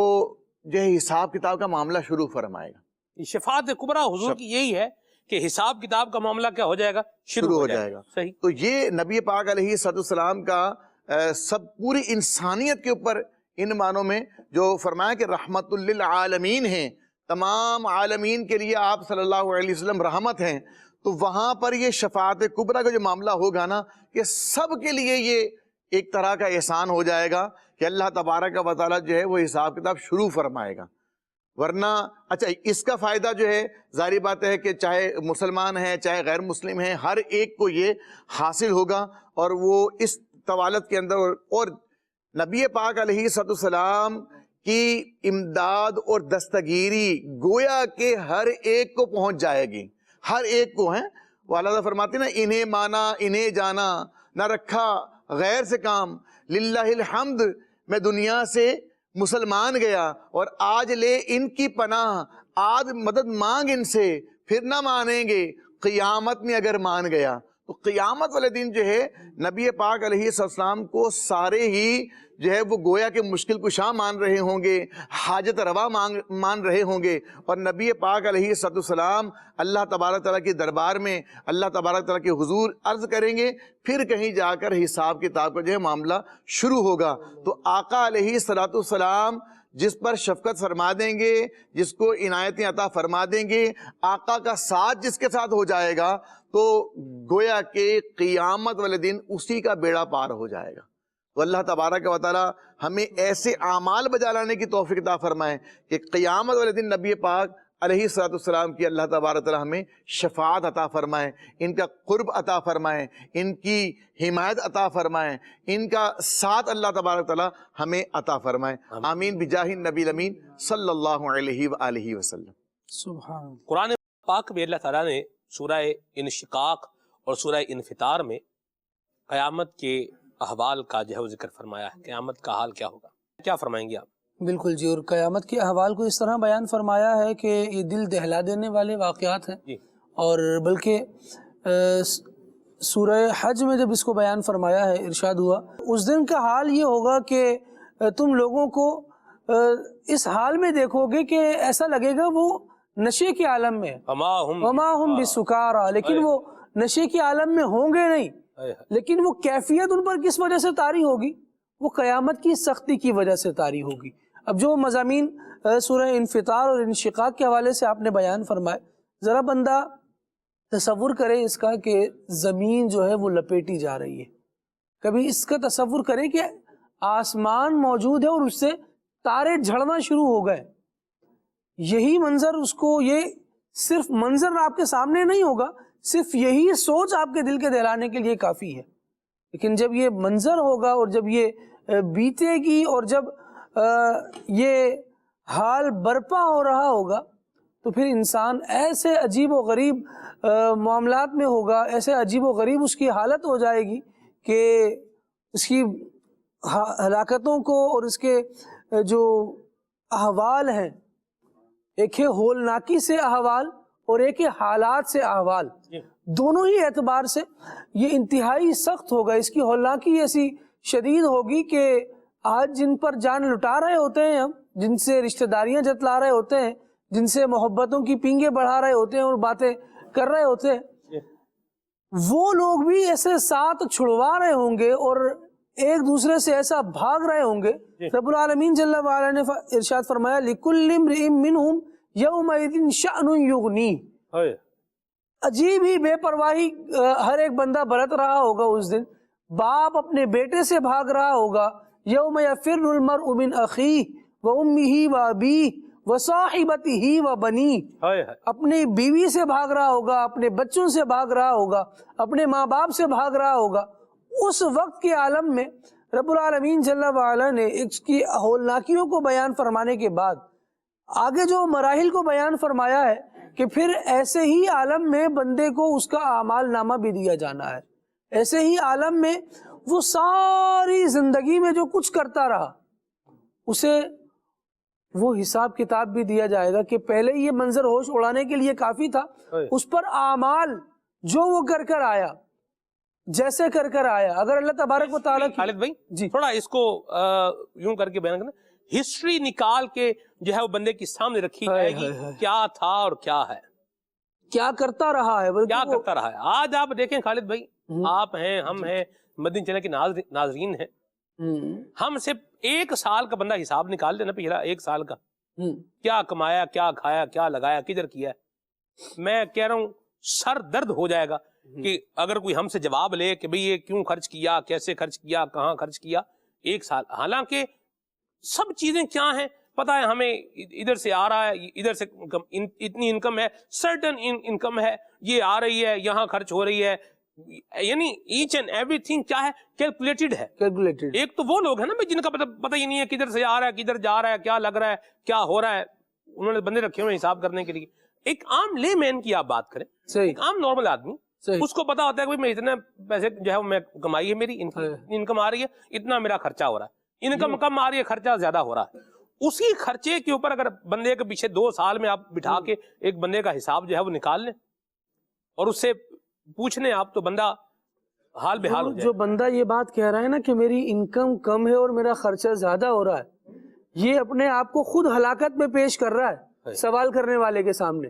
جو ہے حساب کتاب کا معاملہ شروع فرمائے گا۔ شفاعت کبریٰ حضور کی یہی ہے کہ حساب کتاب کا معاملہ کیا ہو جائے گا؟ شروع ہو جائے گا۔ صحیح۔ تو یہ نبی پاک علیہ السلام کا سب پوری انسانیت کے اوپر ان معنوں میں جو فرمایا کہ رحمت للعالمین ہیں، تمام عالمین کے لیے آپ صلی اللہ علیہ وسلم رحمت ہیں، تو وہاں پر یہ شفاعت کبریٰ کا جو معاملہ ہوگا نا کہ سب کے لیے یہ ایک طرح کا احسان ہو جائے گا کہ اللہ تبارک و تعالیٰ جو ہے وہ حساب کتاب شروع فرمائے گا۔ ورنہ اچھا اس کا فائدہ جو ہے ظاہری بات ہے کہ چاہے مسلمان ہیں چاہے غیر مسلم ہیں، ہر ایک کو یہ حاصل ہوگا اور وہ اس طوالت کے اندر اور نبی پاک علیہ السلام کی امداد اور دستگیری گویا کہ ہر ایک کو پہنچ جائے گی، ہر ایک کو ہیں۔ وہ اللہ تعالیٰ فرماتے ہیں نا انہیں مانا انہیں جانا نہ رکھا غیر سے کام، للہ الحمد میں دنیا سے مسلمان گیا اور آج لے ان کی پناہ، آج مدد مانگ ان سے، پھر نہ مانیں گے قیامت میں اگر مان گیا۔ تو قیامت والے دن جو ہے نبی پاک علیہ السلام کو سارے ہی جو ہے وہ گویا کہ مشکل کشا مان رہے ہوں گے، حاجت روا مان رہے ہوں گے، اور نبی پاک علیہ السلام اللہ تبارک تعالیٰ کے دربار میں اللہ تبارک تعالیٰ کے حضور عرض کریں گے، پھر کہیں جا کر حساب کتاب کا جو ہے معاملہ شروع ہوگا۔ تو آقا علیہ السلام جس پر شفقت فرما دیں گے، جس کو عنایتیں عطا فرما دیں گے، آقا کا ساتھ جس کے ساتھ ہو جائے گا تو گویا کہ قیامت والے دن اسی کا بیڑا پار ہو جائے گا۔ تو اللہ تبارک و تعالی ہمیں ایسے اعمال بجا لانے کی توفیق عطا فرمائے کہ قیامت والے دن نبی پاک علیہ السلام کی اللہ تبارک و تعالی ہمیں شفاعت عطا فرمائے، ان کا قرب عطا فرمائے، ان کی حمایت عطا فرمائے، ان کا ساتھ اللہ تبارک و تعالی ہمیں عطا فرمائے۔ آمین بجاہ النبی الامین صلی اللہ علیہ وآلہ وسلم۔ سبحان۔ قرآن پاک میں اللہ تعالیٰ نے سورہ انشقاق اور سورہ انفطار میں قیامت کے احوال کا جو ہے وہ ذکر فرمایا ہے۔ قیامت کا حال کیا ہوگا، کیا فرمائیں گے آپ؟ بالکل جی، اور قیامت کے احوال کو اس طرح بیان فرمایا ہے کہ یہ دل دہلا دینے والے واقعات ہیں جی۔ اور بلکہ سورہ حج میں جب اس کو بیان فرمایا ہے ارشاد ہوا اس دن کا حال یہ ہوگا کہ تم لوگوں کو اس حال میں دیکھو گے کہ ایسا لگے گا وہ نشے کے عالم میں، وما ہم بسکارا، لیکن وہ نشے کے عالم میں ہوں گے نہیں، لیکن وہ کیفیت ان پر کس وجہ سے طاری ہوگی؟ وہ قیامت کی سختی کی وجہ سے طاری ہوگی۔ اب جو مضامین سورہ انفطار اور انشقاق کے حوالے سے آپ نے بیان فرمائے، ذرا بندہ تصور کرے اس کا کہ زمین جو ہے وہ لپیٹی جا رہی ہے۔ کبھی اس کا تصور کرے کہ آسمان موجود ہے اور اس سے تارے جھڑنا شروع ہو گئے۔ یہی منظر اس کو، یہ صرف منظر آپ کے سامنے نہیں ہوگا، صرف یہی سوچ آپ کے دل کے دہلانے کے لیے کافی ہے، لیکن جب یہ منظر ہوگا اور جب یہ بیتے گی اور جب یہ حال برپا ہو رہا ہوگا تو پھر انسان ایسے عجیب و غریب معاملات میں ہوگا، ایسے عجیب و غریب اس کی حالت ہو جائے گی کہ اس کی ہلاکتوں کو اور اس کے جو احوال ہیں، ایک ہے ہولناکی سے احوال اور ایک ہے حالات سے احوال، دونوں ہی اعتبار سے یہ انتہائی سخت ہوگا۔ اس کی ہولناکی ایسی شدید ہوگی کہ آج جن پر جان لٹا رہے ہوتے ہیں ہم، جن سے رشتہ داریاں جتلا رہے ہوتے ہیں، جن سے محبتوں کی پینگیں بڑھا رہے ہوتے ہیں اور باتیں کر رہے ہوتے ہیں، وہ لوگ بھی ایسے ساتھ چھڑوا رہے ہوں گے اور ایک دوسرے سے ایسا بھاگ رہے ہوں گے. رب العالمین جل وعلا نے ارشاد فرمایا لِكُلِّ امْرِئٍ مِّنْهُمْ يَوْمَئِذٍ شَأْنٌ يُغْنِيهِ. عجیب ہی بے پرواہی ہر ایک بندہ برت رہا ہوگا اس دن. باپ اپنے بیٹے سے بھاگ رہا ہوگا. یوم یفر المرء من اخیہ وامہ وابیہ وصاحبتہ وبنیہ. اپنی بیوی سے بھاگ رہا ہوگا, اپنے بچوں سے بھاگ رہا ہوگا, اپنے ماں باپ سے بھاگ رہا ہوگا. اس وقت کے عالم میں رب العالمین جل وعلا نے اس کی ہولناکیوں کو بیان فرمانے کے بعد آگے جو مراحل کو بیان فرمایا ہے کہ پھر ایسے ہی عالم میں بندے کو اس کا اعمال نامہ بھی دیا جانا ہے. ایسے ہی عالم میں وہ ساری زندگی میں جو کچھ کرتا رہا اسے وہ حساب کتاب بھی دیا جائے گا کہ پہلے یہ منظر ہوش اڑانے کے لیے کافی تھا, اس پر اعمال جو وہ کر کر آیا, جیسے کر کر آیا. اگر اللہ تبارک و تعالیٰ خالد بھائی جی تھوڑا اس کو یوں کر کے بیان کرنا, ہسٹری نکال کے جو ہے وہ بندے کی سامنے رکھی جائے گی, کیا تھا اور کیا ہے, کیا کرتا رہا ہے, کیا کرتا رہا ہے. آج آپ دیکھیں خالد بھائی, آپ ہیں, ہم ہیں, مدنی چینل کے ناظرین ہیں, ہم سے 1 سال کا بندہ حساب نکال دینا, پچھلا 1 سال کا کیا کمایا, کیا کھایا, کیا لگایا, کدھر کیا ہے. میں کہہ رہا ہوں سر درد ہو جائے گا کہ اگر کوئی ہم سے جواب لے کہ بھئی یہ کیوں خرچ کیا, کیسے خرچ کیا, کہاں خرچ کیا 1 سال. حالانکہ سب چیزیں کیا ہیں پتہ ہے ہمیں, ادھر سے آ رہا ہے, ادھر سے اتنی انکم ہے, سرٹن انکم ہے, یہ آ رہی ہے, یہاں خرچ ہو رہی ہے, یعنی ایچ اینڈ ایوری تھنگ کیا ہے, کیلکولیٹڈ ہے. ایک تو وہ لوگ ہیں نا جن کا پتہ ہی نہیں ہے کدھر سے آ رہا ہے, کدھر جا رہا ہے, کیا لگ رہا ہے, کیا ہو رہا ہے. انہوں نے بندے رکھے ہوئے حساب کرنے کے لیے. ایک عام لے مین کی آپ بات کریں, ایک عام نارمل آدمی, اس کو پتا ہوتا ہے کہ میں اتنے پیسے جو ہے میں کمائی ہے, میری انکم آ رہی ہے, اتنا میرا خرچہ ہو رہا ہے, انکم کم آ رہی ہے, خرچہ زیادہ ہو رہا ہے. اسی خرچے کے اوپر اگر بندے کے پیچھے 2 سال میں آپ بٹھا کے ایک بندے کا حساب جو ہے وہ نکال لیں اور اس سے پوچھ لیں آپ, تو بندہ حال بحال ہو جائے. جو بندہ یہ بات کہہ رہا ہے نا کہ میری انکم کم ہے اور میرا خرچہ زیادہ ہو رہا ہے, یہ اپنے آپ کو خود ہلاکت میں پیش کر رہا ہے سوال کرنے والے کے سامنے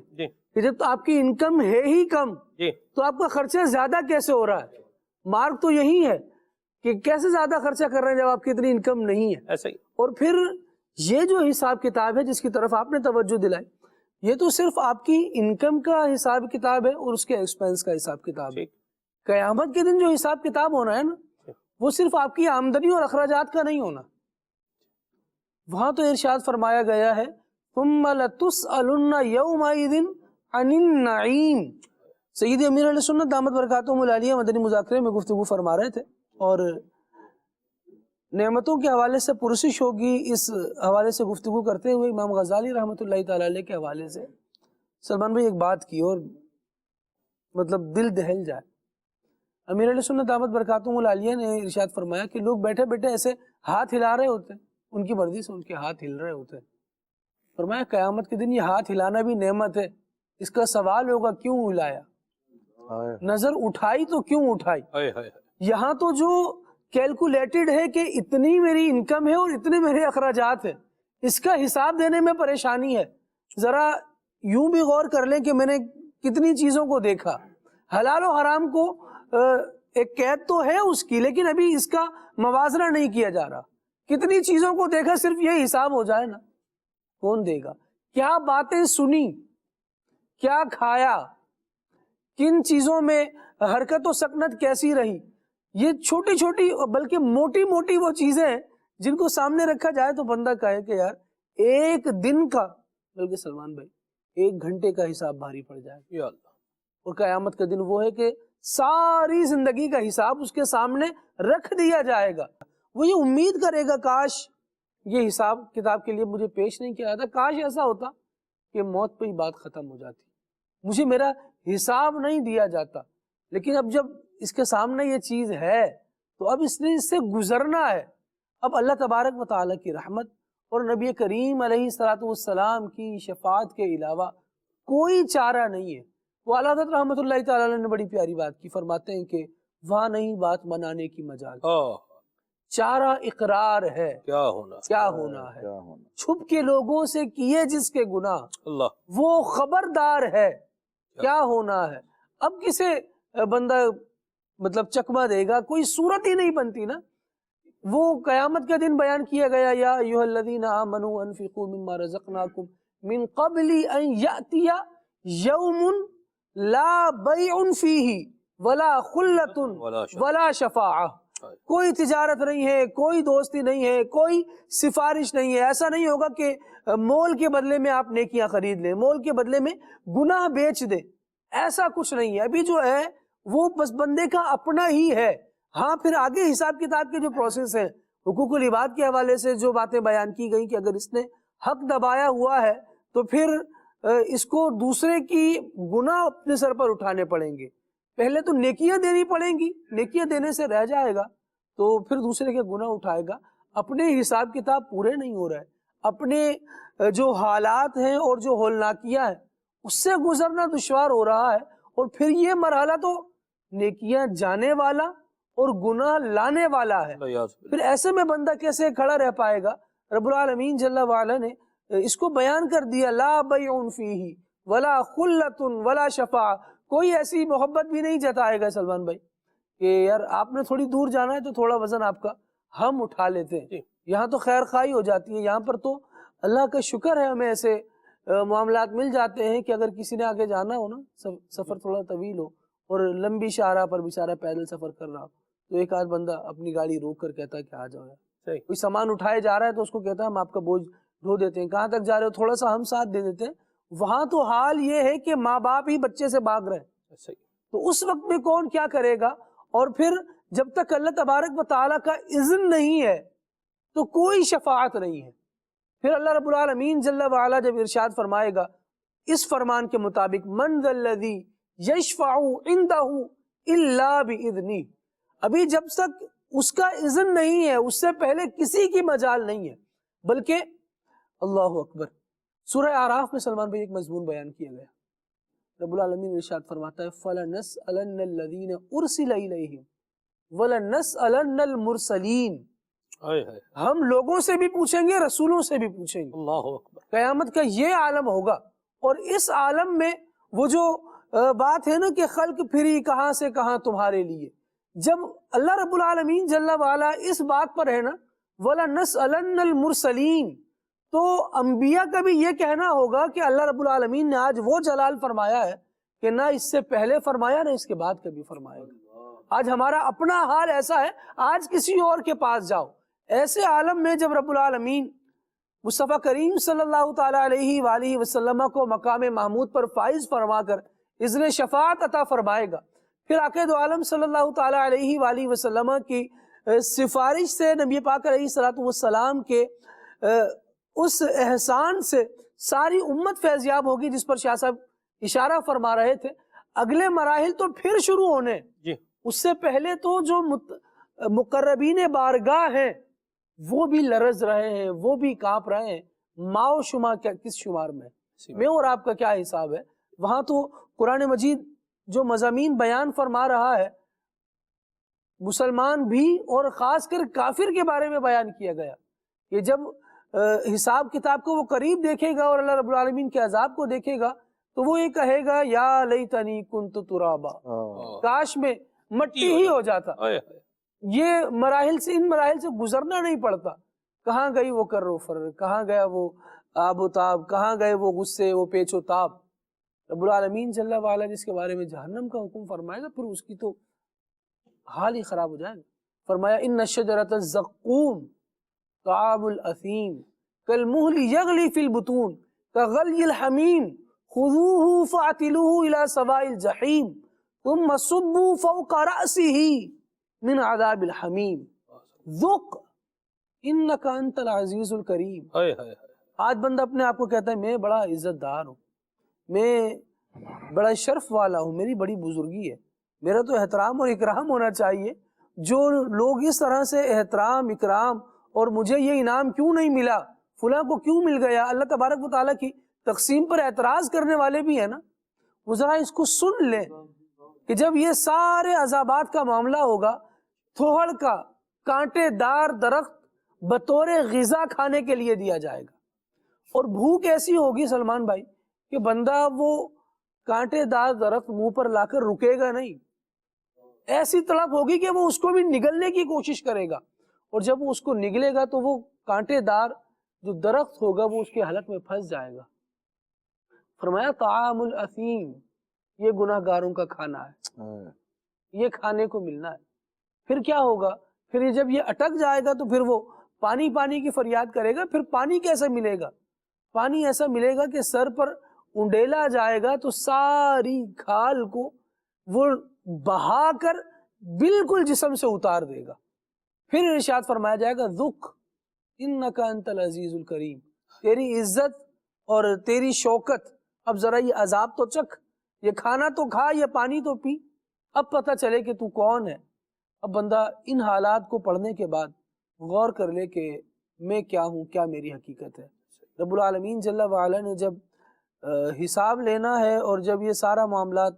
کہ جب تو آپ کی انکم ہے ہی کم تو آپ کا خرچہ زیادہ کیسے ہو رہا ہے. مارک تو یہی ہے کہ کیسے زیادہ خرچہ کر رہے ہیں جب آپ کی اتنی انکم نہیں ہے. ایسا ہی. اور پھر یہ جو حساب کتاب ہے جس کی طرف آپ نے توجہ دلائی, یہ تو صرف آپ کی انکم کا حساب کتاب ہے اور اس کے ایکسپینس کا حساب کتاب ہے. قیامت کے دن جو حساب کتاب ہونا ہے نا, وہ صرف آپ کی آمدنی اور اخراجات کا نہیں ہونا. وہاں تو ارشاد فرمایا گیا ہے ثم لتسألن یومئذ عن النعیم. سید امیر علیہ سنت دامت برکاتہم العالیہ مدنی مذاکرے میں گفتگو فرما رہے تھے اور نعمتوں کے حوالے سے پرسش ہوگی, اس حوالے سے گفتگو کرتے ہوئے امام غزالی رحمۃ اللہ تعالی علیہ کے حوالے سے سلمان بھائی ایک بات کی اور مطلب دل دہل جائے. امیر علیہ سنت دامت برکاتہم العالیہ نے ارشاد فرمایا کہ لوگ بیٹھے بیٹھے ایسے ہاتھ ہلا رہے ہوتے ہیں, ان کی مرضی سے ان کے ہاتھ ہل رہے ہوتے ہیں. فرمایا قیامت کے دن یہ ہاتھ ہلانا بھی نعمت ہے, اس کا سوال ہوگا کیوں ہلایا, نظر اٹھائی تو کیوں اٹھائی. یہاں تو جو کیلکولیٹڈ ہے کہ اتنی میری انکم ہے اور اتنے میرے اخراجات ہیں, اس کا حساب دینے میں پریشانی ہے. ذرا یوں بھی غور کر لیں کہ میں نے کتنی چیزوں کو دیکھا, حلال و حرام کو ایک قید تو ہے اس کی, لیکن ابھی اس کا موازنہ نہیں کیا جا رہا. کتنی چیزوں کو دیکھا, صرف یہ حساب ہو جائے نا, کون دے گا. کیا باتیں سنی, کیا کھایا, کن چیزوں میں حرکت و سکنت کیسی رہی, یہ چھوٹی چھوٹی بلکہ موٹی موٹی وہ چیزیں ہیں جن کو سامنے رکھا جائے تو بندہ کہے کہ یار ایک دن کا, بلکہ سلمان بھائی 1 گھنٹے کا حساب بھاری پڑ جائے. یا اللہ. اور قیامت کا دن وہ ہے کہ ساری زندگی کا حساب اس کے سامنے رکھ دیا جائے گا. وہ یہ امید کرے گا کاش یہ حساب کتاب کے لیے مجھے پیش نہیں کیا جاتا, کاش ایسا ہوتا کہ موت پہ ہی بات ختم ہو جاتی, مجھے میرا حساب نہیں دیا جاتا. لیکن اب جب اس کے سامنے یہ چیز ہے تو اب اس نے اس سے گزرنا ہے. اب اللہ تبارک و تعالیٰ کی رحمت اور نبی کریم علیہ الصلوۃ والسلام کی شفاعت کے علاوہ کوئی چارہ نہیں ہے. وہ اعلیٰ حضرت رحمۃ اللہ تعالیٰ علیہ نے بڑی پیاری بات کی, فرماتے ہیں کہ وہاں نہیں بات منانے کی مجال, چارہ اقرار ہے, کیا ہونا ہے, چھپ کے لوگوں سے کیے جس کے گناہ, وہ خبردار ہے کیا ہونا ہے. اب کسے بندہ مطلب چکمہ دے گا, کوئی صورت ہی نہیں بنتی نا. وہ قیامت کا دن بیان کیا گیا، یا ایھا الذین آمنوا انفقوا مما رزقناکم من قبل ان یأتی یوم لا بیع فیہ ولا خلۃ ولا شفاعہ. کوئی تجارت نہیں ہے، کوئی دوستی نہیں ہے، کوئی سفارش نہیں ہے. ایسا نہیں ہوگا کہ مول کے بدلے میں آپ نیکیاں خرید لیں، مول کے بدلے میں گناہ بیچ دیں. ایسا کچھ نہیں ہے. ابھی جو ہے وہ بس بندے کا اپنا ہی ہے. ہاں پھر آگے حساب کتاب کے جو پروسیس ہیں، حقوق العباد کے حوالے سے جو باتیں بیان کی گئی کہ اگر اس نے حق دبایا ہوا ہے تو پھر اس کو دوسرے کی گناہ اپنے سر پر اٹھانے پڑیں گے. پہلے تو نیکیاں دینی پڑیں گی، نیکیاں دینے سے رہ جائے گا تو پھر دوسرے کے گناہ اٹھائے گا. اپنے حساب کتاب پورے نہیں ہو رہے، اپنے جو حالات ہیں اور جو ہولناکیاں ہیں اس سے گزرنا دشوار ہو رہا ہے. اور پھر یہ مرحلہ تو نیکیاں جانے والا اور گناہ لانے والا ہے. پھر ایسے میں بندہ کیسے کھڑا رہ پائے گا؟ رب العالمین جل وعلا نے اس کو بیان کر دیا، لا بیع فیہ ولا خلۃ ولا شفاعہ. کوئی ایسی محبت بھی نہیں جتائے گا سلمان بھائی کہ یار آپ نے تھوڑی دور جانا ہے تو تھوڑا وزن آپ کا ہم اٹھا لیتے ہیں. یہاں تو خیر خواہی ہو جاتی ہے. یہاں پر تو اللہ کا شکر ہے ہمیں ایسے معاملات مل جاتے ہیں کہ اگر کسی نے آگے جانا ہو نا، سفر تھوڑا طویل ہو اور لمبی شاہراہ پر بیچارہ پیدل سفر کر رہا ہو، تو ایک آدھ بندہ اپنی گاڑی روک کر کہتا ہے کہ آ جاؤ یار. کوئی سامان اٹھائے جا رہا ہے تو اس کو کہتا ہے ہم آپ کا بوجھ ڈھو دیتے ہیں. کہاں تک جا رہے ہو، تھوڑا سا ہم ساتھ دے دیتے ہیں. وہاں تو حال یہ ہے کہ ماں باپ ہی بچے سے بھاگ رہے ہیں، تو اس وقت میں کون کیا کرے گا؟ اور پھر جب تک اللہ تبارک و تعالیٰ کا اذن نہیں ہے تو کوئی شفاعت نہیں ہے. پھر اللہ رب العالمین جل وعلا جب ارشاد فرمائے گا اس فرمان کے مطابق، من ذا الذی یشفع عندہ الا باذنہ. ابھی جب تک اس کا اذن نہیں ہے اس سے پہلے کسی کی مجال نہیں ہے. بلکہ اللہ اکبر، سورہ اعراف میں سلمان بھائی ایک مضمون بیان کیا گیا. رب العالمین ارشاد فرماتا ہے فَلَنَسْأَلَنَّ الَّذِينَ أُرْسِلَ إِلَيْهِمْ وَلَنَسْأَلَنَّ الْمُرْسَلِينَ. ہم لوگوں سے بھی پوچھیں گے، رسولوں سے بھی پوچھیں گے. اللہ اکبر. قیامت کا یہ عالم ہوگا. اور اس عالم میں وہ جو بات ہے نا کہ خلق پھری کہاں سے کہاں تمہارے لیے، جب اللہ رب العالمین جل وعلا اس بات پر ہے نا وَلَنَسْأَلَنَّ الْمُرْسَلِينَ، تو انبیاء کا بھی یہ کہنا ہوگا کہ اللہ رب العالمین نے آج وہ جلال فرمایا ہے کہ نہ اس سے پہلے فرمایا نہ اس کے بعد کبھی فرمائے گا. آج ہمارا اپنا حال ایسا ہے، آج کسی اور کے پاس جاؤ. ایسے عالم میں جب رب العالمین مصطفیٰ کریم صلی اللہ تعالیٰ علیہ وآلہ وسلم کو مقام محمود پر فائز فرما کر اذن شفاعت عطا فرمائے گا، پھر آقا دو عالم صلی اللہ تعالیٰ علیہ وآلہ وسلم کی سفارش سے نبی پاک علیہ الصلوۃ والسلام کے اس احسان سے ساری امت فیضیاب ہوگی، جس پر شاہ صاحب اشارہ فرما رہے تھے. اگلے مراحل تو پھر شروع ہونے، اس سے پہلے تو جو مقربین بارگاہ ہیں وہ بھی لرز رہے ہیں، وہ بھی کانپ رہے ہیں. ماؤ شما کس شمار میں اور آپ کا کیا حساب ہے؟ وہاں تو قرآن مجید جو مضامین بیان فرما رہا ہے مسلمان بھی اور خاص کر کافر کے بارے میں بیان کیا گیا کہ جب حساب کتاب کو وہ قریب دیکھے گا اور اللہ رب العالمین کے عذاب کو دیکھے گا تو وہ یہ کہے گا یا لیتنی کنت ترابا، کاش میں مٹی ہی ہو جاتا. یہ مراحل سے، ان مراحل سے گزرنا نہیں پڑتا. کہاں گئی وہ کر و فر، کہاں گیا وہ آب و تاب، کہاں گئے وہ غصے، وہ پیچ و تاب. رب العالمین جل وعلا جس کے بارے میں جہنم کا حکم فرمائے گا پھر اس کی تو حال ہی خراب ہو جائے گا. فرمایا ان شجرۃ الزقوم طعام الاثیم کالمہل یغلی فی البطون کغلی الحمیم خذوہ فاعتلوہ الی سواء الجحیم ثم صبوا فوق رأسہ من عذاب الحمیم ذق انک انت العزیز الکریم. آج بندہ اپنے آپ کو کہتا ہے میں بڑا عزت دار ہوں، میں بڑا شرف والا ہوں، میری بڑی بزرگی ہے، میرا تو احترام اور اکرام ہونا چاہیے. جو لوگ اس طرح سے احترام اکرام اور مجھے یہ انعام کیوں نہیں ملا، فلاں کو کیوں مل گیا، اللہ تبارک و تعالیٰ کی تقسیم پر اعتراض کرنے والے بھی ہیں نا، وہ ذرا اس کو سن لیں کہ جب یہ سارے عذابات کا معاملہ ہوگا، تھوڑ کا کانٹے دار درخت بطور غذا کھانے کے لیے دیا جائے گا، اور بھوک ایسی ہوگی سلمان بھائی کہ بندہ وہ کانٹے دار درخت منہ پر لا کر رکے گا نہیں، ایسی طلب ہوگی کہ وہ اس کو بھی نگلنے کی کوشش کرے گا. اور جب وہ اس کو نگلے گا تو وہ کانٹے دار جو درخت ہوگا وہ اس کے حلق میں پھنس جائے گا. فرمایا طعام الاثیم، یہ گناہ گاروں کا کھانا ہے، یہ کھانے کو ملنا ہے. پھر کیا ہوگا؟ پھر یہ جب یہ اٹک جائے گا تو پھر وہ پانی پانی کی فریاد کرے گا. پھر پانی کیسا ملے گا؟ پانی ایسا ملے گا کہ سر پر انڈیلا جائے گا تو ساری کھال کو وہ بہا کر بالکل جسم سے اتار دے گا. پھر ارشاد فرمایا جائے گا ذق انک انت العزیز الکریم، تیری عزت اور تیری شوکت، اب ذرا یہ عذاب تو چکھ، یہ کھانا تو کھا، یہ پانی تو پی، اب پتہ چلے کہ تو کون ہے. اب بندہ ان حالات کو پڑھنے کے بعد غور کر لے کہ میں کیا ہوں، کیا میری حقیقت ہے. رب العالمین جل وعلا نے جب حساب لینا ہے اور جب یہ سارا معاملات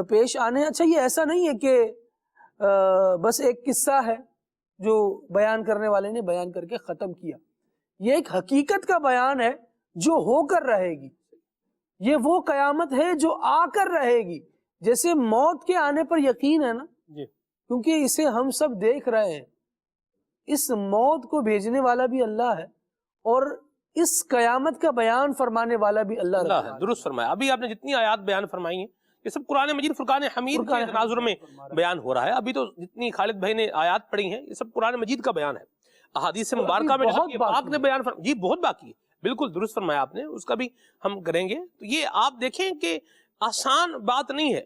پیش آنے ہیں، اچھا یہ ایسا نہیں ہے کہ بس ایک قصہ ہے جو بیان کرنے والے نے بیان کر کے ختم کیا. یہ ایک حقیقت کا بیان ہے جو ہو کر رہے گی. یہ وہ قیامت ہے جو آ کر رہے گی. جیسے موت کے آنے پر یقین ہے نا، کیونکہ اسے ہم سب دیکھ رہے ہیں. اس موت کو بھیجنے والا بھی اللہ ہے اور اس قیامت کا بیان فرمانے والا بھی اللہ ہے. درست فرمایا. ابھی آپ نے جتنی آیات بیان فرمائی ہیں یہ سب قرآن مجید فرقان حمید کے تناظر میں بیان ہو رہا ہے. ابھی تو جتنی خالد بھائی نے آیات پڑھی ہیں یہ سب قرآن مجید کا بیان ہے. احادیث مبارکہ میں پاک نے بیان فرمایا، جی بہت باقی ہے، بالکل درست فرمایا آپ نے، اس کا بھی ہم کریں گے. تو یہ آپ دیکھیں کہ آسان بات نہیں ہے.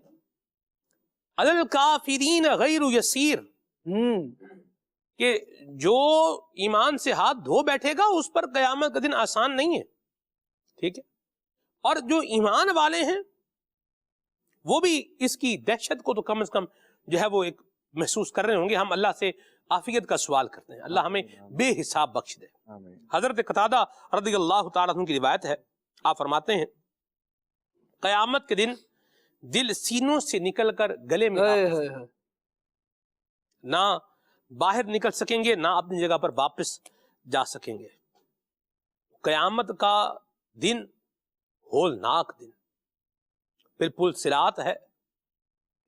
علی الکافرین غیر یسیر، کہ جو ایمان سے ہاتھ دھو بیٹھے گا اس پر قیامت کا دن آسان نہیں ہے. ٹھیک ہے، اور جو ایمان والے ہیں وہ بھی اس کی دہشت کو تو کم از کم جو ہے وہ ایک محسوس کر رہے ہوں گے. ہم اللہ سے عافیت کا سوال کرتے ہیں، اللہ ہمیں بے حساب بخش دے. حضرت قتادہ رضی اللہ تعالیٰ عنہ کی روایت ہے، آپ فرماتے ہیں قیامت کے دن دل سینوں سے نکل کر گلے میں نہ باہر نکل سکیں گے، نہ اپنی جگہ پر واپس جا سکیں گے. قیامت کا دن ہولناک دن، پھر پل صراط ہے،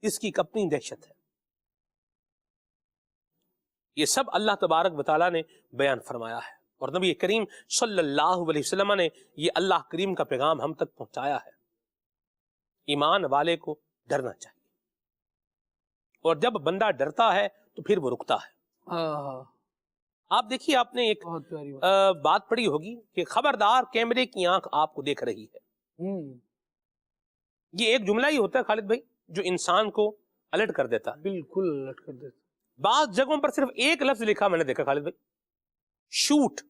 اس کی اپنی دہشت ہے. یہ سب اللہ تبارک و تعالیٰ نے بیان فرمایا ہے اور نبی کریم صلی اللہ علیہ وسلم نے یہ اللہ کریم کا پیغام ہم تک پہنچایا ہے. ایمان والے کو ڈرنا چاہیے، اور جب بندہ ڈرتا ہے تو پھر وہ رکتا ہے. آپ دیکھیے، آپ نے ایک بات پڑھی ہوگی کہ خبردار کیمرے کی آنکھ آپ کو دیکھ رہی ہے. یہ ایک جملہ ہی ہوتا ہے خالد بھائی جو انسان کو الرٹ کر دیتا ہے. بالکل الرٹ کر دیتا. بعض جگہوں پر صرف ایک لفظ لکھا میں نے دیکھا خالد بھائی، شوٹ،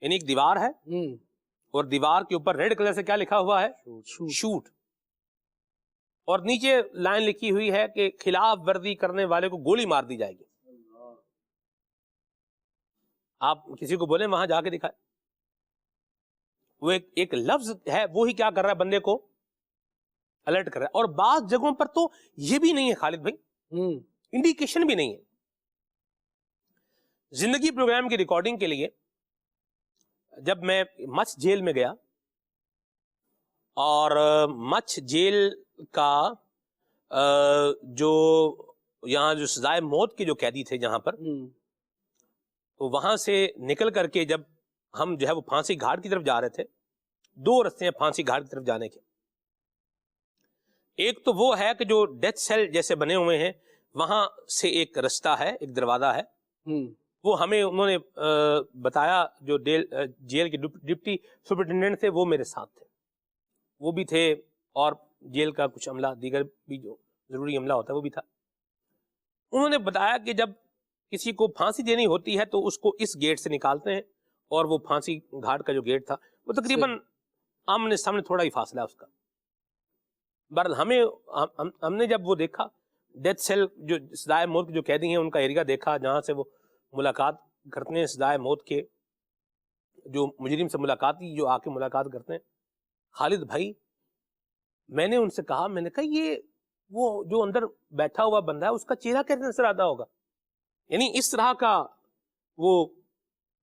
یعنی ایک دیوار ہے اور دیوار کے اوپر ریڈ کلر سے کیا لکھا ہوا ہے؟ شوٹ. اور نیچے لائن لکھی ہوئی ہے کہ خلاف ورزی کرنے والے کو گولی مار دی جائے گی. آپ کسی کو بولیں وہاں جا کے دکھائے، وہ ایک لفظ ہے وہی کیا کر رہا ہے، بندے کو الرٹ کر رہا ہے. اور بعض جگہوں پر تو یہ بھی نہیں ہے خالد بھائی، انڈیکیشن بھی نہیں ہے. زندگی پروگرام کی ریکارڈنگ کے لیے جب میں مچھ جیل میں گیا، اور مچھ جیل کا جو یہاں جو سزائے موت کے جو قیدی تھے جہاں پر، تو وہاں سے نکل کر کے جب ہم جو ہے وہ پھانسی گھاٹ کی طرف جا رہے تھے، دو رستے ہیں پھانسی گھاٹ کی طرف جانے کے. ایک تو وہ ہے کہ جو ڈیتھ سیل جیسے بنے ہوئے ہیں وہاں سے ایک رستہ ہے، ایک دروازہ ہے، وہ ہمیں انہوں نے بتایا. جو جیل کے ڈپٹی سپرنٹینڈنٹ تھے وہ میرے ساتھ تھے، وہ بھی تھے، اور جیل کا کچھ عملہ دیگر بھی جو ضروری عملہ ہوتا ہے وہ بھی تھا. انہوں نے بتایا کہ جب کسی کو پھانسی دینی ہوتی ہے تو اس کو اس گیٹ سے نکالتے ہیں، اور وہ پھانسی گھاٹ کا جو گیٹ تھا وہ تقریباً آمنے سامنے تھوڑا ہی فاصلہ ہے اس کا. بہرحال ہم نے جب وہ دیکھا ڈیتھ سیل جو سزائے موت کے جو قیدی ہیں ان کا ایریا دیکھا جہاں سے وہ ملاقات کرتے ہیں، سزائے موت کے جو مجرم سے ملاقاتی جو آ کے ملاقات کرتے ہیں. خالد بھائی میں نے ان سے کہا، میں نے کہا یہ وہ جو اندر بیٹھا ہوا بندہ ہے اس کا چہرہ کیسے نظر آتا ہوگا؟ یعنی اس طرح کا وہ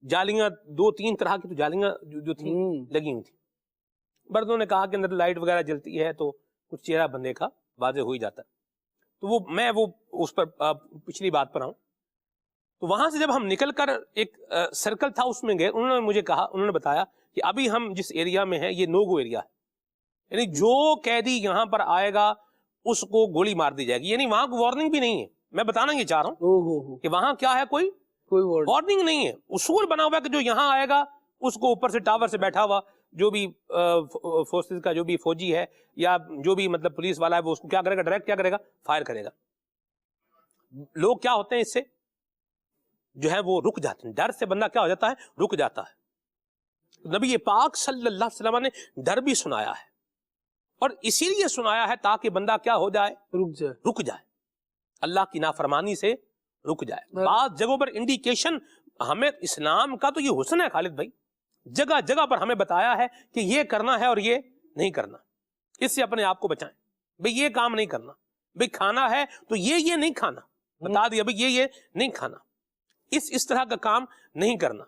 جالیاں، دو تین طرح کی تو جالیاں جو تھیں لگی ہوئی تھیں. بردوں نے کہا کہ اندر لائٹ وغیرہ جلتی ہے تو کچھ چہرہ بندے کا واضح ہو ہی جاتا ہے. تو میں اس پر پچھلی بات پر آؤں. تو وہاں سے جب ہم نکل کر ایک سرکل تھا اس میں گئے، انہوں نے مجھے کہا، انہوں نے بتایا کہ ابھی ہم جس ایریا میں ہیں یہ نو گو ایریا ہے، یعنی جو قیدی یہاں پر آئے گا اس کو گولی مار دی جائے گی، یعنی وہاں کو وارننگ بھی نہیں ہے. میں بتانا یہ چاہ رہا ہوں کہ وہاں کیا ہے، کوئی وارننگ نہیں ہے. اصول بنا ہوا ہے کہ جو یہاں آئے گا اس کو اوپر سے ٹاور سے بیٹھا ہوا جو بھی فورسز کا جو بھی فوجی ہے یا جو بھی مطلب پولیس والا ہے وہ اس کو کیا کرے گا، ڈائریکٹ کیا کرے گا، فائر کرے گا. لوگ کیا ہوتے ہیں اس سے جو ہے وہ رک جاتے ہیں، ڈر سے بندہ کیا ہو جاتا ہے، رک جاتا ہے. نبی پاک صلی اللہ علیہ وسلم نے ڈر بھی سنایا ہے، اور اسی لیے سنایا ہے تاکہ بندہ کیا ہو جائے، رک جائے، اللہ کی نافرمانی سے رک جائے. بعض جگہوں پر انڈیکیشن ہمیں اسلام کا تو یہ حسن ہے خالد بھائی، جگہ جگہ پر ہمیں بتایا ہے کہ یہ کرنا ہے اور یہ نہیں کرنا، اس سے اپنے آپ کو بچائیں. بھئی یہ کام نہیں کرنا، بھئی کھانا ہے تو یہ نہیں کھانا، بتا دیا بھئی یہ نہیں کھانا، اس طرح کا کام نہیں کرنا.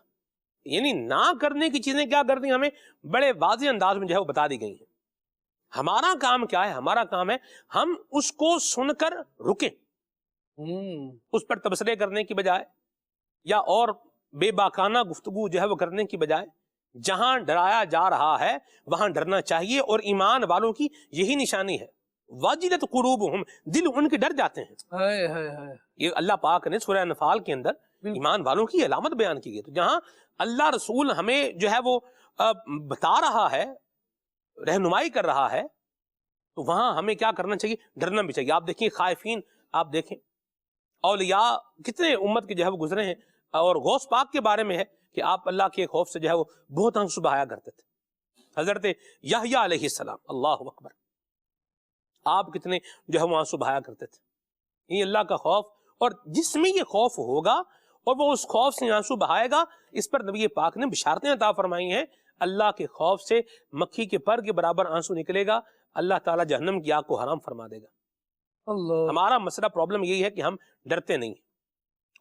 یعنی نہ کرنے کی چیزیں کیا کرتی ہیں، ہمیں بڑے واضح انداز میں جو ہے وہ بتا دی گئی ہیں. ہمارا کام کیا ہے، ہمارا کام ہے ہم اس کو سن کر رکیں، اس پر تبصرے کرنے کی بجائے یا اور بے باکانہ گفتگو جو ہے وہ کرنے کی بجائے جہاں ڈرایا جا رہا ہے وہاں ڈرنا چاہیے. اور ایمان والوں کی یہی نشانی ہے، واجلت قلوبہم، دل ان کے ڈر جاتے ہیں. یہ اللہ پاک نے سورہ انفال کے اندر ایمان والوں کی علامت بیان کی گئی. تو جہاں اللہ رسول ہمیں جو ہے وہ بتا رہا ہے، رہنمائی کر رہا ہے، تو وہاں ہمیں کیا کرنا چاہیے، ڈرنا بھی چاہیے. آپ دیکھیں خائفین، آپ دیکھیں اولیاء کتنے امت کے جو ہے وہ گزرے ہیں، اور غوث پاک کے بارے میں ہے کہ آپ اللہ کے خوف سے جو ہے وہ بہت آنسو بہایا کرتے تھے. حضرت یحییٰ علیہ السلام، اللہ اکبر، آپ کتنے جو ہے وہ آنسو بہایا کرتے تھے. یہ اللہ کا خوف، اور جس میں یہ خوف ہوگا اور وہ اس خوف سے آنسو بہائے گا، اس پر نبی پاک نے بشارتیں عطا فرمائی ہیں. اللہ کے خوف سے مکھی کے پر کے برابر آنسو نکلے گا، اللہ تعالیٰ جہنم کی آگ کو حرام فرما دے گا. ہمارا مسئلہ پرابلم یہی ہے کہ ہم ڈرتے نہیں،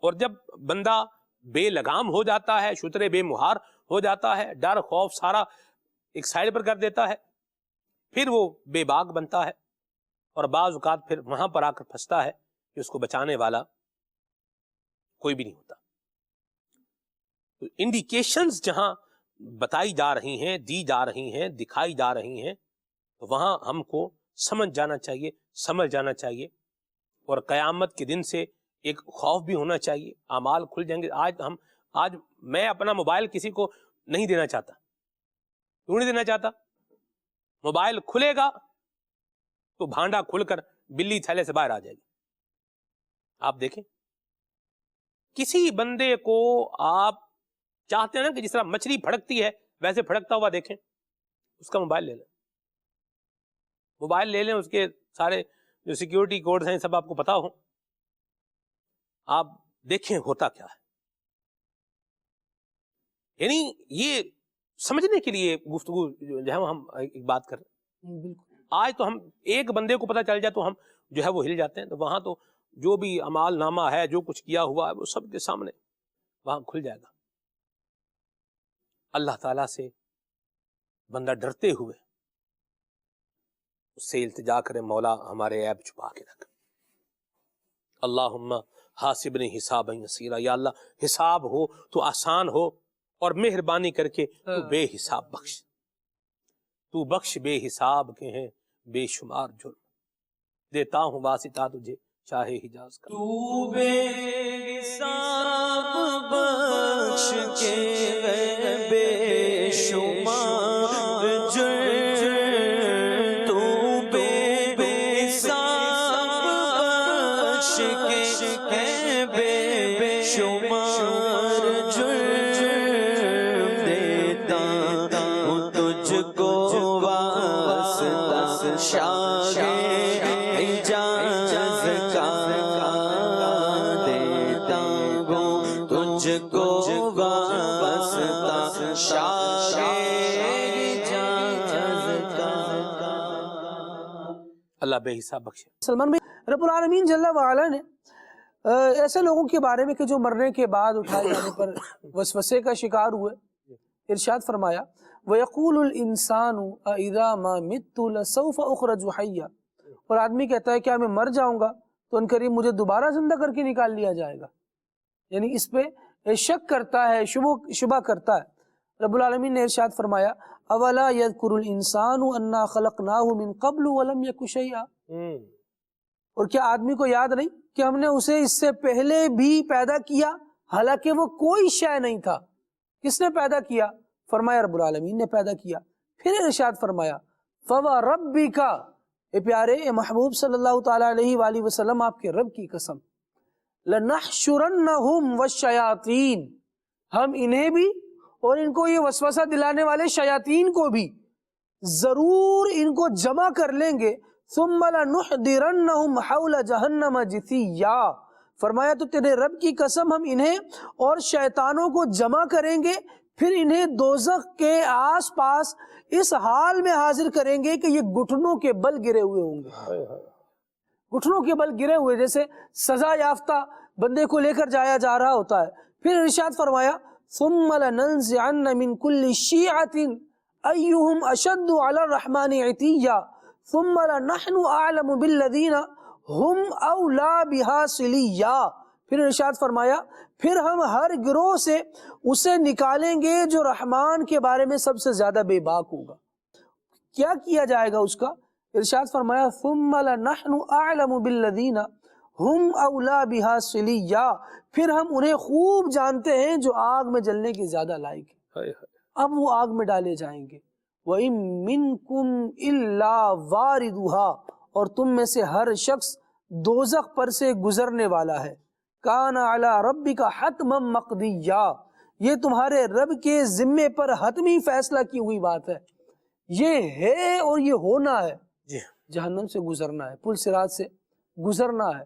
اور جب بندہ بے لگام ہو جاتا ہے، شترے بے مہار ہو جاتا ہے، ڈر خوف سارا ایک سائڈ پر کر دیتا ہے، پھر وہ بے باک بنتا ہے، اور بعض اوقات پھر وہاں پر آ کر پھنستا ہے کہ اس کو بچانے والا کوئی بھی نہیں ہوتا. تو انڈیکیشنز جہاں بتائی جا رہی ہیں، دی جا رہی ہیں، دکھائی جا رہی ہیں، تو وہاں ہم کو سمجھ جانا چاہیے، سمجھ جانا چاہیے. اور قیامت کے دن سے ایک خوف بھی ہونا چاہیے، اعمال کھل جائیں گے. آج میں اپنا موبائل کسی کو نہیں دینا چاہتا. کیوں نہیں دینا چاہتا؟ موبائل کھلے گا تو بھانڈا کھل کر بلی تھیلے سے باہر آ جائے گی. آپ دیکھیں کسی بندے کو آپ چاہتے ہیں نا کہ جس طرح مچھلی پھڑکتی ہے ویسے پھڑکتا ہوا دیکھیں، اس کا موبائل لے لیں، موبائل لے لیں، اس کے سارے جو سیکیورٹی کوڈز ہیں سب آپ کو پتا ہو، آپ دیکھیں ہوتا کیا ہے. یعنی یہ سمجھنے کے لیے گفتگو جو ہے ہم ایک بات کر رہے ہیں. آج تو ہم ایک بندے کو پتہ چل جائے تو ہم جو ہے وہ ہل جاتے ہیں. تو وہاں تو جو بھی اعمال نامہ ہے، جو کچھ کیا ہوا ہے، وہ سب کے سامنے وہاں کھل جائے گا. اللہ تعالیٰ سے بندہ ڈرتے ہوئے اس سے التجا کرے، مولا ہمارے عیب چھپا کے رکھ. اللہم حاسبنی حسابا یسیرا، یا اللہ حساب ہو تو آسان ہو، اور مہربانی کر کے تو بے حساب بخش. تو بخش بے حساب کے ہیں بے شمار جرم، دیتا ہوں واسطہ تجھے چاہے حجاز کا. تو بے حساب بخش کے بے شمار جرم، تو بے حساب بخش کے بے شمار جرم، دیتا ہوں تجھ کو واسطہ شاہ حجاز کا، دیتا ہوں تجھ کو واسطہ شاہ حجاز کا. اللہ بے حساب بخشے. سلمان بھائی، رب العالمین جل وعلا نے ایسے لوگوں کے بارے میں کہ جو مرنے کے بعد اٹھائے جانے پر وسوسے کا شکار ہوئے، ارشاد فرمایا وَيَقُولُ الْإِنسَانُ أَإِذَا مَا مِتُّ لَسَوْفَ أُخْرَجُ حَيًّا، اور آدمی کہتا ہے کیا میں مر جاؤں گا تو ان قریب مجھے دوبارہ زندہ کر کے نکال لیا جائے گا. یعنی اس پہ شک کرتا ہے، شبہ کرتا ہے۔ رب العالمین نے ارشاد فرمایا اولا یذکر الانسان انا خلقناہ من قبل ولم یک شیئا، اور کیا آدمی کو یاد نہیں کہ ہم نے اسے اس سے پہلے بھی پیدا کیا حالانکہ وہ کوئی شے نہیں تھا۔ کس نے پیدا کیا؟ فرمایا رب العالمین نے پیدا کیا۔ پھر ارشاد فرمایا فَوَرَبِّكَ، اے پیارے اے محبوب صلی اللہ تعالیٰ علیہ وآلہ وسلم، آپ کے رب کی قسم، لَنَحْشُرَنَّهُمْ وَالشَّيَاطِينَ، ہم انہیں بھی اور ان کو یہ وسوسہ دلانے والے شیاطین کو بھی ضرور ان کو جمع کر لیں گے، ثُمَّ لَنُحْضِرَنَّهُمْ حَوْلَ جَهَنَّمَ جِثِيًّا، فرمایا تو تیرے رب کی قسم ہم انہیں اور شیطانوں کو جمع کریں گے، پھر انہیں دوزخ کے آس پاس اس حال میں حاضر کریں گے کہ یہ گھٹنوں کے بل گرے ہوئے ہوں گے، گھٹنوں کے بل گرے ہوئے، جیسے سزا یافتہ بندے کو لے کر جایا جا رہا ہوتا ہے۔ پھر ارشاد فرمایا ثم لننزعن من كل شيعة ايهم اشد على الرحمن عتيا ثم لنحن اعلم بالذين هم اولى بها صليا، پھر ارشاد فرمایا پھر ہم ہر گروہ سے اسے نکالیں گے جو رحمان کے بارے میں سب سے زیادہ بے باک ہوگا۔ کیا کیا جائے گا اس کا؟ ارشاد فرمایا ثم لنحن اعلم بالذین ہم اولا بہا صلیا، پھر ہم انہیں خوب جانتے ہیں جو آگ میں جلنے کی زیادہ لائق ہے، اب وہ آگ میں ڈالے جائیں گے۔ وَإِن مِّنكُمْ إِلَّا وَارِدُهَا، اور تم میں سے ہر شخص دوزخ پر سے گزرنے والا ہے۔ کان علی ربک حتما مقضیا، یہ تمہارے رب کے ذمے پر حتمی فیصلہ کی ہوئی بات ہے، یہ ہے اور یہ ہونا ہے، جہنم سے گزرنا ہے، پل صراط سے گزرنا ہے۔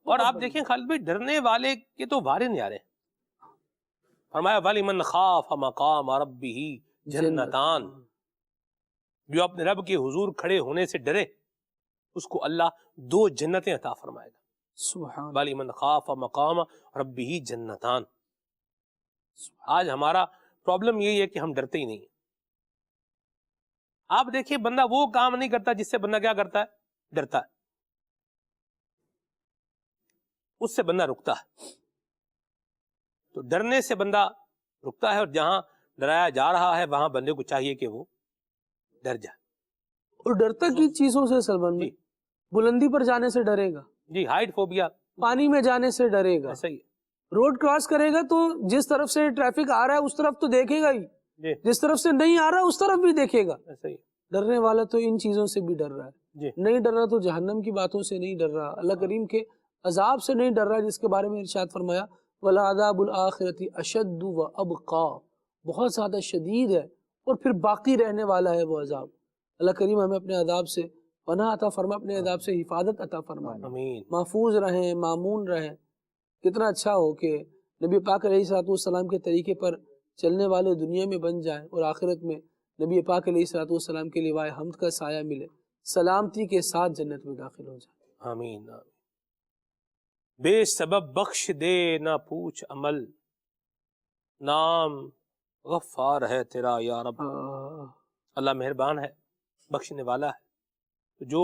اور آپ دیکھیں خالد بھائی، ڈرنے والے کے تو وارن نہیں آ رہے، فرمایا وَلِمَنْ خَافَ مَقَامَ رَبِّهِ جنتان، جو اپنے رب کے حضور کھڑے ہونے سے ڈرے اس کو اللہ دو جنتیں عطا فرمائے گا۔ سبحان وَلِمَنْ خَافَ مَقَامَ رَبِّهِ جنتان۔ آج ہمارا پرابلم یہی ہے کہ ہم ڈرتے ہی نہیں۔ آپ دیکھیں بندہ وہ کام نہیں کرتا جس سے بندہ کیا کرتا ہے؟ ڈرتا ہے، اس سے بندہ رکتا ہے۔ تو ڈرنے سے بندہ رکتا ہے، اور جہاں ڈرایا جا رہا ہے وہاں بندے کو چاہیے کہ وہ ڈر جائے۔ اور ڈرتا کی چیزوں سے سلمان بھائی، بلندی پر جانے سے ڈرے گا، جی، ہائٹ فوبیا، پانی میں جانے سے ڈرے گا، ایسا ہی ہے، روڈ کراس کرے گا تو جس طرف سے ٹریفک آ رہا ہے اس طرف تو دیکھے گا ہی، جی جس طرف سے نہیں آ رہا اس طرف بھی دیکھے گا۔ ایسا ہی ہے، ڈرنے والا تو ان چیزوں سے بھی ڈر رہا ہے، جی نہیں ڈر رہا تو جہنم کی باتوں سے نہیں ڈر رہا، اللہ کریم کے عذاب سے نہیں ڈر رہا، جس کے بارے میں ارشاد فرمایا وَلَعَذَابُ الْآخِرَةِ أَشَدُّ وَأَبْقَى، بہت زیادہ شدید ہے اور پھر باقی رہنے والا ہے وہ عذاب۔ اللہ کریم ہمیں اپنے عذاب سے پناہ عطا فرما، اپنے عذاب سے حفاظت عطا فرما، آمین۔ محفوظ رہیں، مامون رہیں۔ کتنا اچھا ہو کہ نبی پاک علیہ الصلوۃ والسلام کے طریقے پر چلنے والے دنیا میں بن جائیں اور آخرت میں نبی پاک علیہ الصلوۃ والسلام کے لیوائے حمد کا سایہ ملے، سلامتی کے ساتھ جنت میں داخل ہو جائے۔ آمین آمین۔ بے سبب بخش دے نہ پوچھ عمل، نام غفار ہے تیرا یا رب۔ اللہ مہربان ہے، بخشنے والا ہے۔ جو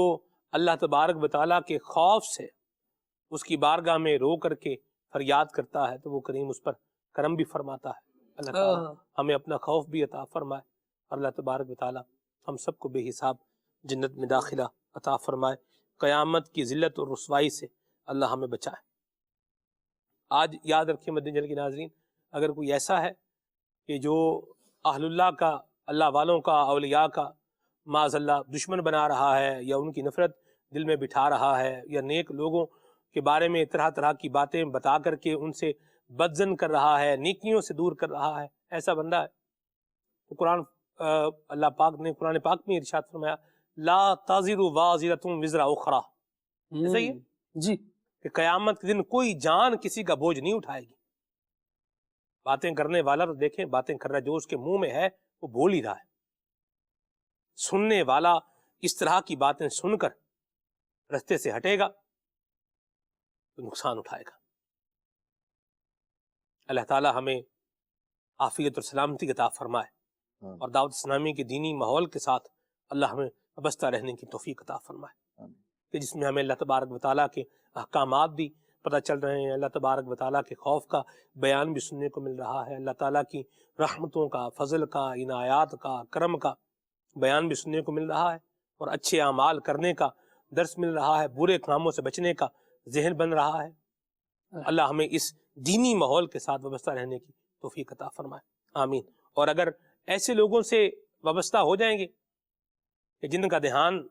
اللہ تبارک و تعالیٰ کے خوف سے اس کی بارگاہ میں رو کر کے فریاد کرتا ہے تو وہ کریم اس پر کرم بھی فرماتا ہے۔ اللہ تعالیٰ ہمیں اپنا خوف بھی عطا فرمائے، اور اللہ تبارک و تعالیٰ ہم سب کو بے حساب جنت میں داخلہ عطا فرمائے، قیامت کی ذلت اور رسوائی سے اللہ ہمیں بچائے۔ آج یاد رکھیں مدنی کے ناظرین، اگر کوئی ایسا ہے کہ جو اہل اللہ کا، اللہ والوں کا، اولیاء کا معاذ اللہ دشمن بنا رہا ہے، یا ان کی نفرت دل میں بٹھا رہا ہے، یا نیک لوگوں کے بارے میں طرح طرح کی باتیں بتا کر کے ان سے بدظن کر رہا ہے، نیکیوں سے دور کر رہا ہے، ایسا بندہ ہے تو اللہ پاک نے قرآن پاک میں ارشاد فرمایا لا تزر وازرۃ وزر اخری، ایسا ہی ہے جی، کہ قیامت کے دن کوئی جان کسی کا بوجھ نہیں اٹھائے گی۔ باتیں کرنے والا تو دیکھیں باتیں کر رہا ہے، جو اس کے منہ میں ہے وہ بول ہی رہا ہے، سننے والا اس طرح کی باتیں سن کر رستے سے ہٹے گا تو نقصان اٹھائے گا۔ اللہ تعالی ہمیں عافیت اور سلامتی عطا فرمائے، اور دعوت اسلامی کے دینی ماحول کے ساتھ اللہ ہمیں وابستہ رہنے کی توفیق عطا فرمائے، کہ جس میں ہمیں اللہ تبارک و تعالیٰ کے احکامات بھی پتہ چل رہے ہیں، اللہ تبارک و تعالیٰ کے خوف کا بیان بھی سننے کو مل رہا ہے، اللہ تعالیٰ کی رحمتوں کا، فضل کا، عنایات کا، کرم کا بیان بھی سننے کو مل رہا ہے، اور اچھے اعمال کرنے کا درس مل رہا ہے، برے کاموں سے بچنے کا ذہن بن رہا ہے۔ اللہ ہمیں اس دینی ماحول کے ساتھ وابستہ رہنے کی توفیق عطا فرمائے، آمین۔ اور اگر ایسے لوگوں سے وابستہ ہو جائیں گے کہ جن کا دھیان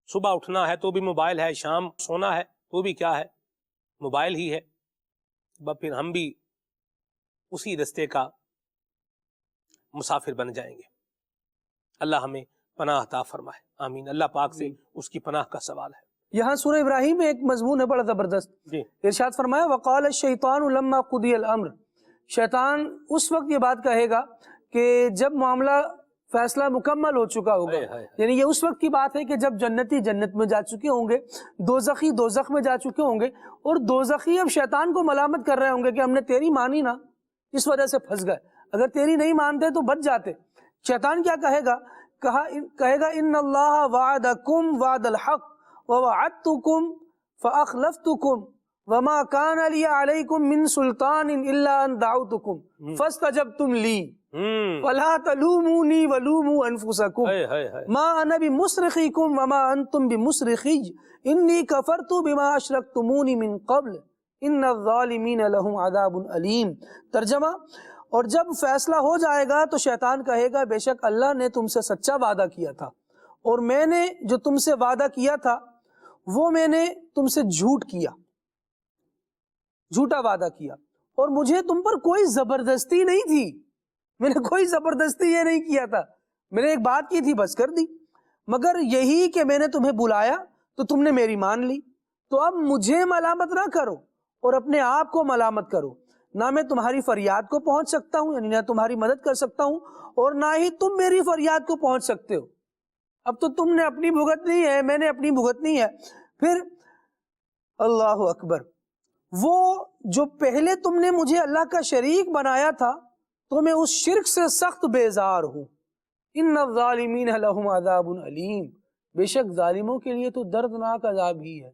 صبح اٹھنا ہے تو بھی موبائل ہے، شام سونا ہے تو بھی کیا ہے، موبائل ہی ہے، پھر ہم بھی اسی رستے کا مسافر بن جائیں گے۔ اللہ ہمیں پناہ عطا فرمائے، آمین۔ اللہ پاک سے اس کی پناہ کا سوال ہے۔ یہاں سورہ ابراہیم میں ایک مضمون ہے بڑا زبردست، جی ارشاد فرمایا وقال الشیطان لما قضی الامر، شیطان اس وقت یہ بات کہے گا کہ جب معاملہ فیصلہ مکمل ہو چکا ہوگا، یعنی یہ اس وقت کی بات ہے کہ جب جنتی جنت میں جا چکے ہوں گے، دوزخی دوزخ میں جا چکے ہوں گے، اور دوزخی اب شیطان کو ملامت کر رہے ہوں گے کہ ہم نے تیری مانی نا، اس وجہ سے پھنس گئے، اگر تیری نہیں مانتے تو بچ جاتے۔ شیطان کیا کہے گا؟ کہے گا ان اللہ وعدکم وعد الحق ووعدتکم فاخلفتکم وما کان لی علیکم من سلطان الا ان دعوتکم فاستجبتم لی فلا تلومونی ولوموا انفسکم ما انا بمصرخکم وما انتم بمصرخی انی کفرت بما اشرکتمونی من قبل ان الظالمین لهم عذاب علیم۔ ترجمہ، اور جب فیصلہ ہو جائے گا تو شیطان کہے گا بے شک اللہ نے تم سے سچا وعدہ کیا تھا، اور میں نے جو تم سے وعدہ کیا تھا وہ میں نے تم سے جھوٹ کیا، جھوٹا وعدہ کیا، اور مجھے تم پر کوئی زبردستی نہیں تھی، میں نے کوئی زبردستی یہ نہیں کیا تھا، میں نے ایک بات کی تھی بس کر دی، مگر یہی کہ میں نے تمہیں بلایا تو تم نے میری مان لی، تو اب مجھے ملامت نہ کرو اور اپنے آپ کو ملامت کرو، نہ میں تمہاری فریاد کو پہنچ سکتا ہوں، یعنی نہ تمہاری مدد کر سکتا ہوں، اور نہ ہی تم میری فریاد کو پہنچ سکتے ہو، اب تو تم نے اپنی بھگتنی ہے، میں نے اپنی بھگتنی ہے۔ پھر اللہ اکبر، وہ جو پہلے تم نے مجھے اللہ کا شریک بنایا تھا تو میں اس شرک سے سخت بیزار ہوں، ان الظالمین لهم عذاب علیم، بے شک ظالموں کے لیے تو دردناک عذاب ہی ہے۔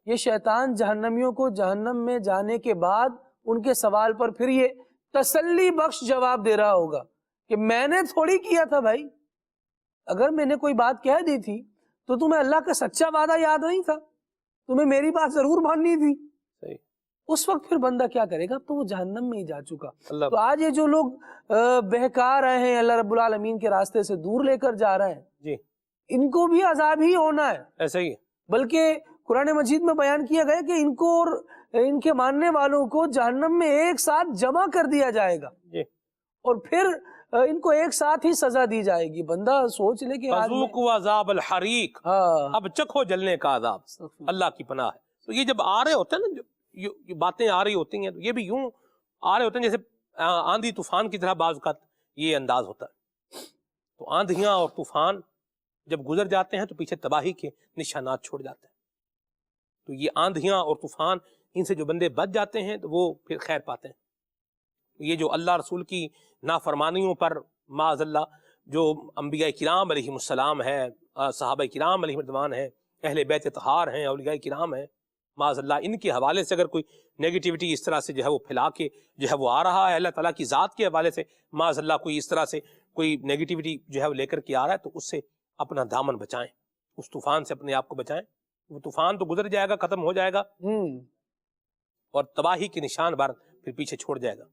یہ شیطان جہنمیوں کو جہنم میں جانے کے بعد ان کے سوال پر پھر یہ تسلی بخش جواب دے رہا ہوگا کہ میں نے تھوڑی کیا تھا بھائی، اگر میں نے کوئی بات کہہ دی تھی تو تمہیں اللہ کا سچا وعدہ یاد نہیں تھا، تمہیں میری بات ضرور ماننی تھی۔ اس وقت پھر بندہ کیا کرے گا؟ اب تو وہ جہنم میں ہی جا چکا۔ تو آج یہ جو لوگ بہکا رہے ہیں، اللہ رب العالمین کے راستے سے دور لے کر جا رہے ہیں، جی ان کو بھی عذاب ہی ہونا ہے، ایسا ہی ہے۔ بلکہ قرآن مجید میں بیان کیا گیا کہ ان کو اور ان کے ماننے والوں کو جہنم میں ایک ساتھ جمع کر دیا جائے گا، جی اور پھر ان کو ایک ساتھ ہی سزا دی جائے گی۔ بندہ سوچ لے کہ فذوقوا عذاب الحریق، اب چکھو جلنے کا عذاب، اللہ کی پناہ ہے۔ تو یہ جب آ رہے ہوتے ہیں نا، یہ باتیں آ رہی ہوتی ہیں، تو یہ بھی یوں آ رہے ہوتے ہیں جیسے آندھی طوفان کی طرح بعض اوقات یہ انداز ہوتا ہے۔ تو آندھیاں اور طوفان جب گزر جاتے ہیں تو پیچھے تباہی کے نشانات چھوڑ جاتے ہیں۔ تو یہ آندھیاں اور طوفان، ان سے جو بندے بچ جاتے ہیں تو وہ پھر خیر پاتے ہیں۔ یہ جو اللہ رسول کی نافرمانیوں پر معاذ اللہ جو انبیاء کرام علیہم السلام ہے، صحابہ کرام علیہم رضوان ہے، اہل بیت طہار ہیں، اولیاء کرام ہیں، معاذ اللہ ان کے حوالے سے اگر کوئی نیگیٹیوٹی اس طرح سے جو ہے وہ پھیلا کے جو ہے وہ آ رہا ہے، اللہ تعالیٰ کی ذات کے حوالے سے معاذ اللہ کوئی اس طرح سے کوئی نیگیٹیوٹی جو ہے وہ لے کر کے آ رہا ہے، تو اس سے اپنا دامن بچائیں، اس طوفان سے اپنے آپ کو بچائیں۔ وہ طوفان تو گزر جائے گا، ختم ہو جائے گا، اور تباہی کے نشان بار پھر پیچھے چھوڑ جائے گا۔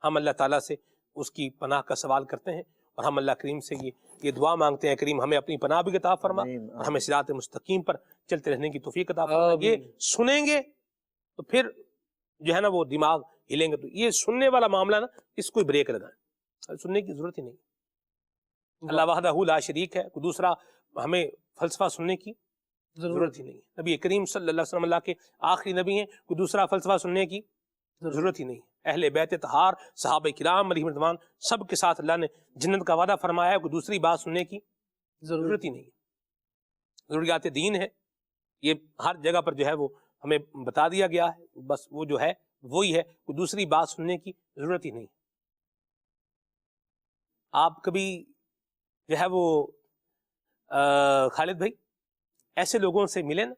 ہم اللہ تعالیٰ سے اس کی پناہ کا سوال کرتے ہیں، اور ہم اللہ کریم سے یہ دعا مانگتے ہیں، کریم ہمیں اپنی پناہ بھی عطا فرما، اور ہمیں صراط مستقیم پر چلتے رہنے کی توفیق عطا فرما۔ یہ سنیں گے تو پھر جو ہے نا وہ دماغ ہلیں گے، تو یہ سننے والا معاملہ نا، اس کو بریک لگائیں، سننے کی ضرورت ہی نہیں۔ اللہ وحدہ لا شریک ہے، کوئی دوسرا ہمیں فلسفہ سننے کی ضرورت ہی نہیں ہے۔ نبی کریم صلی اللہ علیہ وسلم اللہ کے آخری نبی ہیں، کوئی دوسرا فلسفہ سننے کی ضرورت ہی نہیں ہے۔ اہل بیت طہار، صحابہ کرام علیہم رضوان، سب کے ساتھ اللہ نے جنت کا وعدہ فرمایا ہے، کوئی دوسری بات سننے کی ضرورت ہی نہیں ہے۔ ضروریات دین ہے، یہ ہر جگہ پر جو ہے وہ ہمیں بتا دیا گیا ہے، بس وہ جو ہے وہی ہے، کوئی دوسری بات سننے کی ضرورت ہی نہیں۔ آپ کبھی جو ہے وہ خالد بھائی ایسے لوگوں سے ملے نا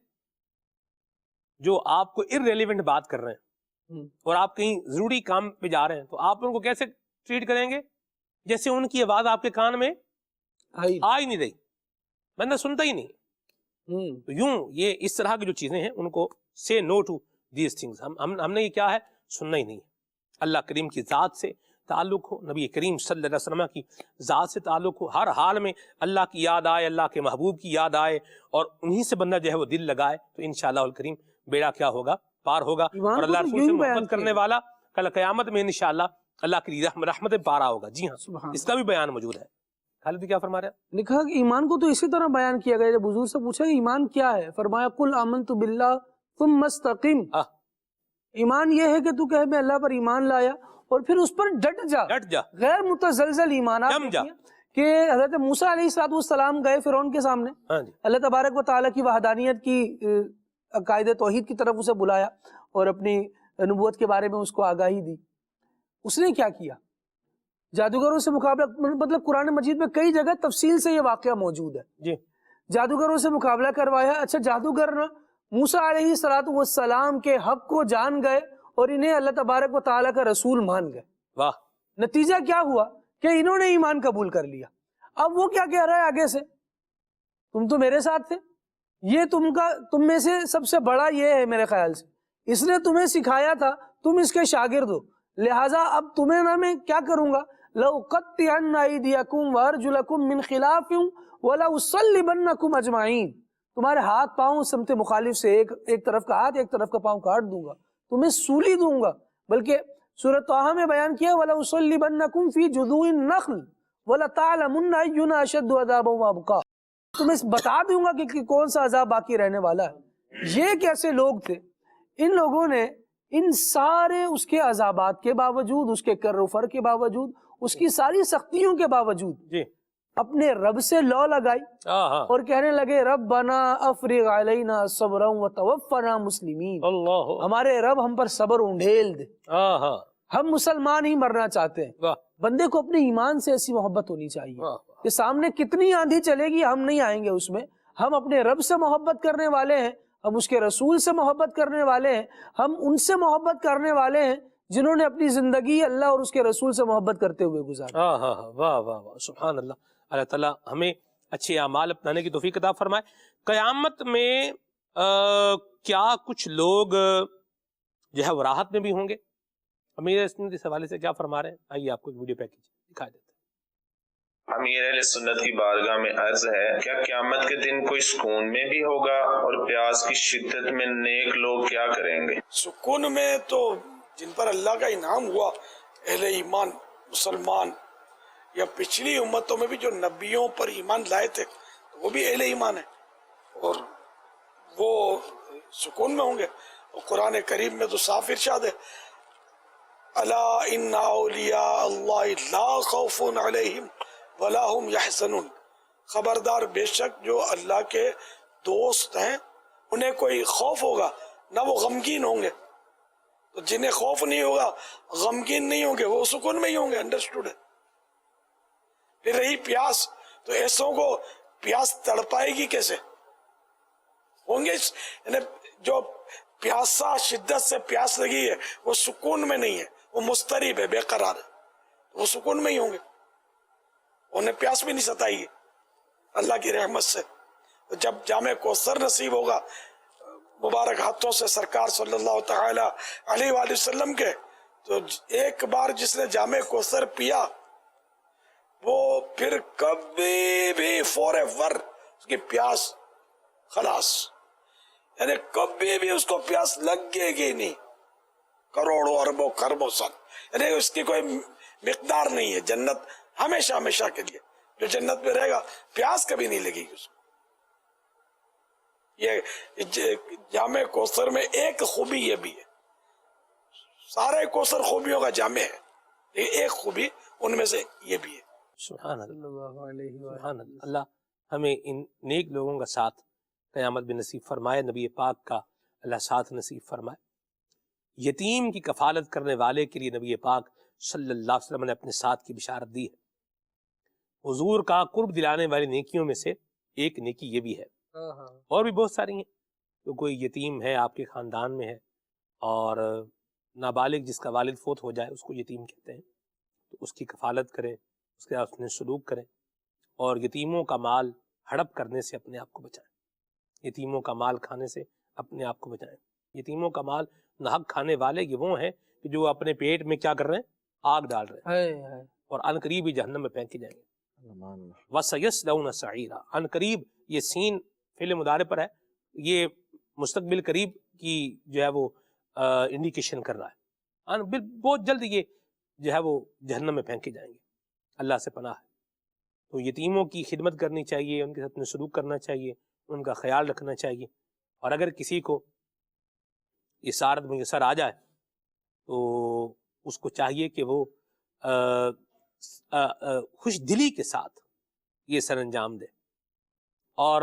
جو آپ کو irrelevant بات کر رہے ہیں اور آپ کہیں ضروری کام پہ جا رہے ہیں، تو آپ ان کو کیسے ٹریٹ کریں گے؟ جیسے ان کی آواز آپ کے کان میں آ ہی نہیں رہی، بندہ سنتا ہی نہیں۔ تو یوں یہ اس طرح کی جو چیزیں ہیں ان کو say no to these things۔ ہم نے یہ کیا ہے، سننا ہی نہیں ہے۔ اللہ کریم کی ذات سے تعلق ہو، نبی کریم صلی اللہ علیہ وسلم کی ذات سے تعلق ہو، ہر حال میں اللہ کی یاد آئے، اللہ کے محبوب کی یاد آئے، اور انہی سے بندہ جو ہے وہ دل لگائے، تو انشاءاللہ الکریم بیڑا کیا ہوگا، پار ہوگا، اور اللہ رسول سے محبت کرنے والا کل قیامت میں انشاءاللہ اللہ کی رحمت پارا ہوگا۔ جی ہاں، اس کا بھی بیان موجود ہے۔ خالد کیا فرما رہے ہیں؟ لکھا کہ ایمان کو تو اسی طرح بیان کیا گیا، جب حضور سے پوچھا کہ ایمان کیا ہے، فرمایا قل آمنت باللہ ثم استقم۔ ایمان یہ ہے کہ تو کہے میں اللہ پر ایمان لایا اور پھر اس پر ڈٹ جا، غیر متزلزل ایمان۔ آپ کہ حضرت موسیٰ علیہ السلام گئے فرعون کے سامنے، اللہ تبارک و تعالیٰ کی وحدانیت کی عقائد توحید کی طرف اسے بلایا اور اپنی نبوت کے بارے میں اس کو آگاہی دی۔ اس نے کیا کیا؟ جادوگروں سے مقابلہ، مطلب قرآن مجید میں کئی جگہ تفصیل سے یہ واقعہ موجود ہے جی، جادوگروں سے مقابلہ کروایا۔ اچھا، جادوگر نا موسیٰ علیہ السلام کے حق کو جان گئے اور انہیں اللہ تبارک و تعالیٰ کا رسول مان گئے۔ واہ! نتیجہ کیا ہوا کہ انہوں نے ایمان قبول کر لیا۔ اب وہ کیا کہہ رہا ہے آگے سے، تم تو میرے ساتھ تھے، یہ تم میں سے سب سے بڑا یہ ہے میرے خیال سے، اس نے تمہیں سکھایا تھا، تم اس کے شاگرد ہو، لہٰذا اب تمہیں نہ میں کیا کروں گا، لَأُقَطِّعَنَّ أَيْدِيَكُمْ وَأَرْجُلَكُمْ مِنْ خِلَافٍ وَلَأُصَلِّبَنَّكُمْ أَجْمَعِينَ۔ تمہارے ہاتھ پاؤں سمت مخالف سے، ایک طرف کا ہاتھ ایک طرف کا پاؤں کاٹ دوں گا، تمہیں سولی دوں گا۔ بلکہ سورۃ طٰہٰ میں بیان کیا وَلَأُصَلِّبَنَّكُمْ فِي جُذُوعِ النَّخْلِ وَلَتَعْلَمُنَّ أَيُّنَا أَشَدُّ عَذَابًا وَأَبْقَىٰ۔ تمہیں بتا دوں گا کہ کون سا عذاب باقی رہنے والا ہے۔ یہ کیسے لوگ تھے؟ ان لوگوں نے ان سارے اس کے عذابات کے باوجود، اس کے کر و فر کے باوجود، اس کی ساری سختیوں کے باوجود جی اپنے رب سے لو لگائی اور کہنے لگے ربنا افرغ علینا صبرا وتوفنا مسلمین۔ ہمارے رب ہم پر صبر انڈھیل دے، ہم مسلمان ہی مرنا چاہتے ہیں۔ بندے کو اپنے ایمان سے ایسی محبت ہونی چاہیے کہ سامنے کتنی آندھی چلے گی ہم نہیں آئیں گے اس میں۔ ہم اپنے رب سے محبت کرنے والے ہیں، ہم اس کے رسول سے محبت کرنے والے ہیں، ہم ان سے محبت کرنے والے ہیں جنہوں نے اپنی زندگی اللہ اور اس کے رسول سے محبت کرتے ہوئے گزاری۔ واہ واہ واہ، سبحان اللہ۔ اللہ تعالیٰ ہمیں اچھے اعمال اپنانے کی توفیق عطا فرمائے۔ قیامت میں کیا کچھ لوگ جو ہے وہ راحت میں بھی ہوں گے؟ امیر سنت اس حوالے سے کیا فرما رہے ہیں؟ آئیے آپ کو ایک ویڈیو پیکیج دکھا دیتے ہیں۔ امیر اہل سنت کی بارگاہ میں عرض ہے، کیا قیامت کے دن کوئی سکون میں بھی ہوگا؟ اور پیاس کی شدت میں نیک لوگ کیا کریں گے؟ سکون میں تو جن پر اللہ کا انعام ہوا، اہل ایمان مسلمان، یا پچھلی امتوں میں بھی جو نبیوں پر ایمان لائے تھے وہ بھی اہل ایمان ہیں، اور وہ سکون میں ہوں گے۔ اور قرآن کریم میں تو صاف ارشاد ہے، الا ان اولیاء اللہ لا خوف علیہم ولا هم یحزنون۔ خبردار، بے شک جو اللہ کے دوست ہیں انہیں کوئی خوف ہوگا نہ وہ غمگین ہوں گے۔ تو جنہیں خوف نہیں ہوگا، غمگین نہیں ہوں گے، وہ سکون میں ہی ہوں گے۔ انڈرسٹوڈ ہے؟ پھر رہی پیاس، تو ایسوں کو پیاس تڑپائے گی کیسے؟ ہوں گے یعنی جو پیاسا، شدت سے پیاس لگی ہے، وہ سکون میں نہیں ہے، وہ مضطرب ہے، بے قرار ہے، وہ سکون میں ہی ہوں گے، انہیں پیاس بھی نہیں ستائے گی اللہ کی رحمت سے۔ جب جامع کوثر نصیب ہوگا مبارک ہاتھوں سے سرکار صلی اللہ تعالی علیہ وآلہ وسلم کے، تو ایک بار جس نے جامع کوثر پیا وہ پھر کبھی بھی فور ایور اس کی پیاس خلاص، یعنی کبھی بھی اس کو پیاس لگے گی نہیں، کروڑوں اربوں خربوں سال، یعنی اس کی کوئی مقدار نہیں ہے۔ جنت ہمیشہ ہمیشہ کے لیے، جو جنت میں رہے گا پیاس کبھی نہیں لگے گی اس کو۔ یہ جامع کوثر میں ایک خوبی یہ بھی ہے، سارے کوثر خوبیوں کا جامع ہے، لیکن ایک خوبی ان میں سے یہ بھی ہے۔ سبحان اللہ، اللہ ہمیں ان نیک لوگوں کا ساتھ قیامت بھی نصیب فرمائے، نبی پاک کا اللہ ساتھ نصیب فرمائے۔ یتیم کی کفالت کرنے والے کے لیے نبی پاک صلی اللہ علیہ وسلم نے اپنے ساتھ کی بشارت دی ہے۔ حضور کا قرب دلانے والی نیکیوں میں سے ایک نیکی یہ بھی ہے، اور بھی بہت ساری ہیں، تو کوئی یتیم ہے آپ کے خاندان میں ہے اور نابالغ جس کا والد فوت ہو جائے اس کو یتیم کہتے ہیں، تو اس کی کفالت کریں، اس کے ساتھ حسن سلوک کریں اور یتیموں کا مال ہڑپ کرنے سے اپنے آپ کو بچائیں، یتیموں کا مال کھانے سے اپنے آپ کو بچائیں۔ یتیموں کا مال ناحق کھانے والے یہ وہ ہیں کہ جو اپنے پیٹ میں کیا کر رہے ہیں؟ آگ ڈال رہے ہیں اور ان قریب ہی جہنم میں پھینکے جائیں گے۔ وَسَيَصْلَوْنَ سَعِيرًا، ان قریب، یہ سین فعل مضارع پر ہے، یہ مستقبل قریب کی جو ہے وہ انڈیکیشن کر رہا ہے، بہت جلد یہ جو ہے وہ جہنم میں پھینکے جائیں گے، اللہ سے پناہ ہے۔ تو یتیموں کی خدمت کرنی چاہیے، ان کے ساتھ سلوک کرنا چاہیے، ان کا خیال رکھنا چاہیے، اور اگر کسی کو یہ سعادت میسر آ جائے تو اس کو چاہیے کہ وہ خوش دلی کے ساتھ یہ سر انجام دے۔ اور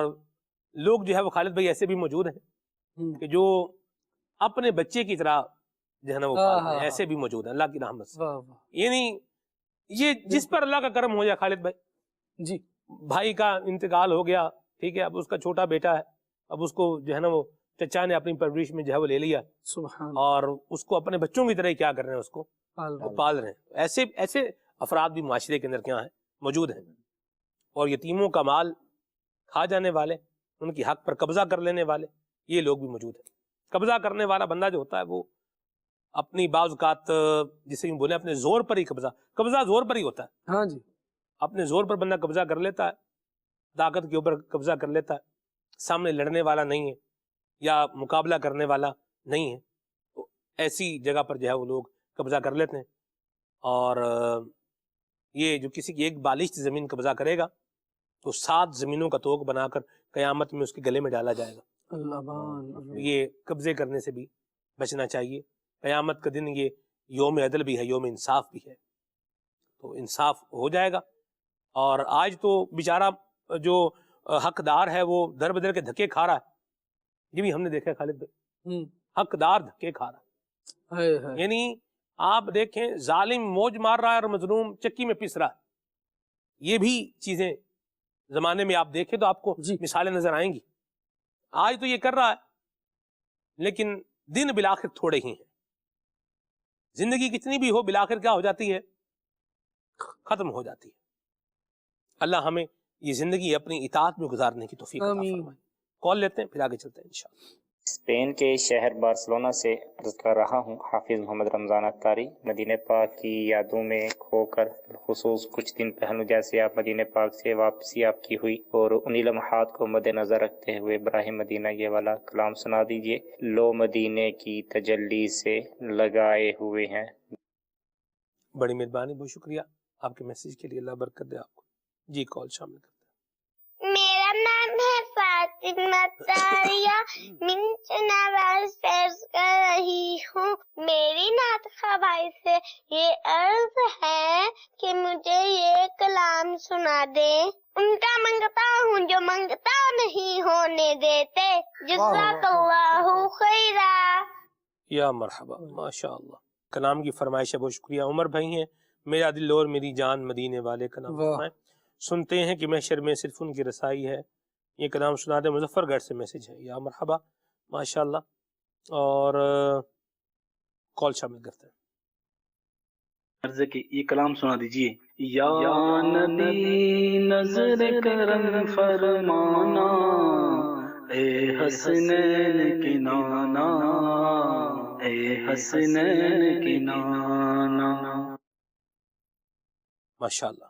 لوگ جو ہے وہ خالد بھائی ایسے بھی موجود ہیں کہ جو اپنے بچے کی طرح جو ہے نا وہ پالتے ہیں، ایسے بھی موجود ہیں اللہ کی رحمت سے۔ یعنی یہ جس پر اللہ کا کرم ہو جائے خالد بھائی، جی بھائی کا انتقال ہو گیا، ٹھیک ہے، اب اس کا چھوٹا بیٹا ہے، اب اس کو جو ہے نا وہ چچا نے اپنی پرورش میں جو ہے وہ لے لیا، سبحان اور اس کو اپنے بچوں کی طرح کیا کر رہے ہیں، اس کو پال رہے ہیں۔ ایسے افراد بھی معاشرے کے اندر کیا ہیں؟ موجود ہیں۔ اور یتیموں کا مال کھا جانے والے، ان کی حق پر قبضہ کر لینے والے، یہ لوگ بھی موجود ہیں۔ قبضہ کرنے والا بندہ جو ہوتا ہے وہ اپنی بعض اوقات جسے بولے اپنے زور پر ہی قبضہ زور پر ہی ہوتا ہے۔ ہاں جی، اپنے زور پر بندہ قبضہ کر لیتا ہے، طاقت کے اوپر قبضہ کر لیتا ہے، سامنے لڑنے والا نہیں ہے یا مقابلہ کرنے والا نہیں ہے، تو ایسی جگہ پر جو ہے وہ لوگ قبضہ کر لیتے ہیں۔ اور یہ جو کسی کی ایک بالشت زمین قبضہ کرے گا تو 7 زمینوں کا توق بنا کر قیامت میں اس کے گلے میں ڈالا جائے گا۔ یہ قبضے کرنے سے بھی بچنا چاہیے۔ قیامت کا دن یہ یوم عدل بھی ہے، یوم انصاف بھی ہے، تو انصاف ہو جائے گا۔ اور آج تو بیچارہ جو حقدار ہے وہ در بدر کے دھکے کھا رہا ہے، یہ بھی ہم نے دیکھا ہے خالد بھائی، حقدار دھکے کھا رہا ہے۔ یعنی آپ دیکھیں ظالم موج مار رہا ہے اور مظلوم چکی میں پس رہا ہے، یہ بھی چیزیں زمانے میں آپ دیکھیں تو آپ کو مثالیں نظر آئیں گی۔ آج تو یہ کر رہا ہے لیکن دن بالآخر تھوڑے ہی ہیں، زندگی کتنی بھی ہو بالآخر کیا ہو جاتی ہے؟ ختم ہو جاتی ہے۔ اللہ ہمیں یہ زندگی اپنی اطاعت میں گزارنے کی توفیق عطا فرمائے۔ کال لیتے ہیں پھر آگے چلتے ہیں انشاءاللہ۔ اسپین کے شہر بارسلونا سے عرض کر رہا ہوں، حافظ محمد رمضان اختاری۔ مدینہ پاک کی یادوں میں کھو کر خصوص کچھ دن پہلے جیسے آپ مدینہ پاک سے واپسی آپ کی ہوئی، اور انہی لمحات کو مد نظر رکھتے ہوئے براہ مدینہ یہ والا کلام سنا دیجئے۔ لو مدینے کی تجلی سے لگائے ہوئے ہیں۔ بڑی مہربانی، بہت شکریہ آپ کے میسیج کے لیے، اللہ برکت دے آپ کو۔ جی کال شامل کرتے ہیں۔ میرا نام ہے فاطمہ طاہرہ، من چناواز فیض کر رہی ہوں۔ میری نعت خواہ بھائی سے یہ عرض ہے کہ مجھے یہ کلام سنا دیں۔ ان کا منگتا ہوں جو منگتا نہیں ہونے دیتے، جزاک اللہ خیرا۔ یا مرحبا، ماشاء اللہ، کلام کی فرمائش ہے، بہت شکریہ۔ عمر بھائی ہیں، میرا دل اور میری جان مدینے والے کا نام فرمائیں۔ سنتے ہیں کہ محشر میں صرف ان کی رسائی ہے، یہ کلام سنا دے، مظفر گڑھ سے میسج ہے۔ یا مرحبا، ماشاءاللہ۔ اور کال شامل کرتے ہیں۔ عرض ہے کہ یہ کلام سنا دیجئے۔ یا نبی نظر کرم فرمانا، اے حسنین کی نانا، اے حسنین کی نانا۔ ماشاءاللہ۔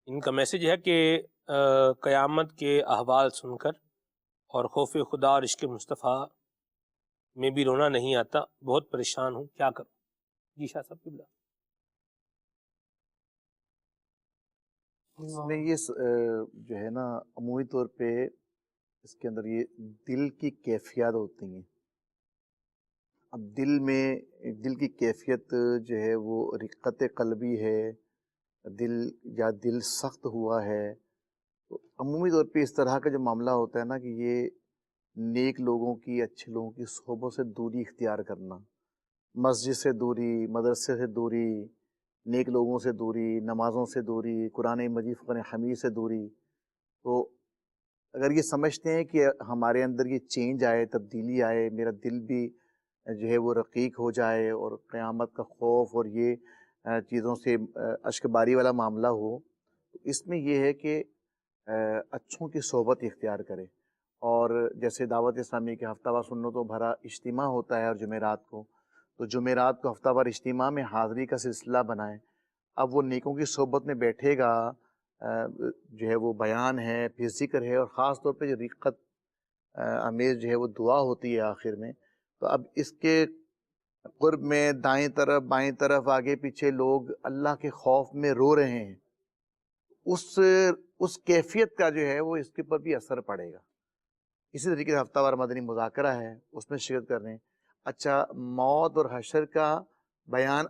ان کا میسج ہے کہ قیامت کے احوال سن کر اور خوف خدا اور عشق مصطفیٰ میں بھی رونا نہیں آتا، بہت پریشان ہوں، کیا کروں؟ جی شاہ صاحب قبلہ۔ نہیں، یہ جو ہے نا عمومی طور پہ اس کے اندر یہ دل کی کیفیات ہوتی ہیں۔ اب دل کی کیفیت جو ہے وہ رقت قلبی ہے، دل سخت ہوا ہے، تو عمومی طور پہ اس طرح کا جو معاملہ ہوتا ہے نا کہ یہ نیک لوگوں کی، اچھے لوگوں کی صحبت سے دوری اختیار کرنا، مسجد سے دوری، مدرسے سے دوری، نیک لوگوں سے دوری، نمازوں سے دوری، قرآن مجید، قرآن حمید سے دوری، تو اگر یہ سمجھتے ہیں کہ ہمارے اندر یہ چینج آئے، تبدیلی آئے، میرا دل بھی جو ہے وہ رقیق ہو جائے اور قیامت کا خوف اور یہ چیزوں سے اشک باری والا معاملہ ہو، تو اس میں یہ ہے کہ اچھوں کی صحبت اختیار کرے. اور جیسے دعوت اسلامی کے ہفتہ وار سنتوں بھرا اجتماع ہوتا ہے اور جمعرات کو، تو جمعرات کو ہفتہ وار اجتماع میں حاضری کا سلسلہ بنائیں. اب وہ نیکوں کی صحبت میں بیٹھے گا، جو ہے وہ بیان ہے، پھر ذکر ہے، اور خاص طور پہ جو رقت امیز جو ہے وہ دعا ہوتی ہے آخر میں. تو اب اس کے قرب میں دائیں طرف بائیں طرف آگے پیچھے لوگ اللہ کے خوف میں رو رہے ہیں، اس کیفیت کا جو ہے وہ اس کے اوپر بھی اثر پڑے گا. اسی طریقے سے ہفتہ وار مدنی مذاکرہ ہے، اس میں شرکت کر رہے ہیں. اچھا، موت اور حشر کا بیان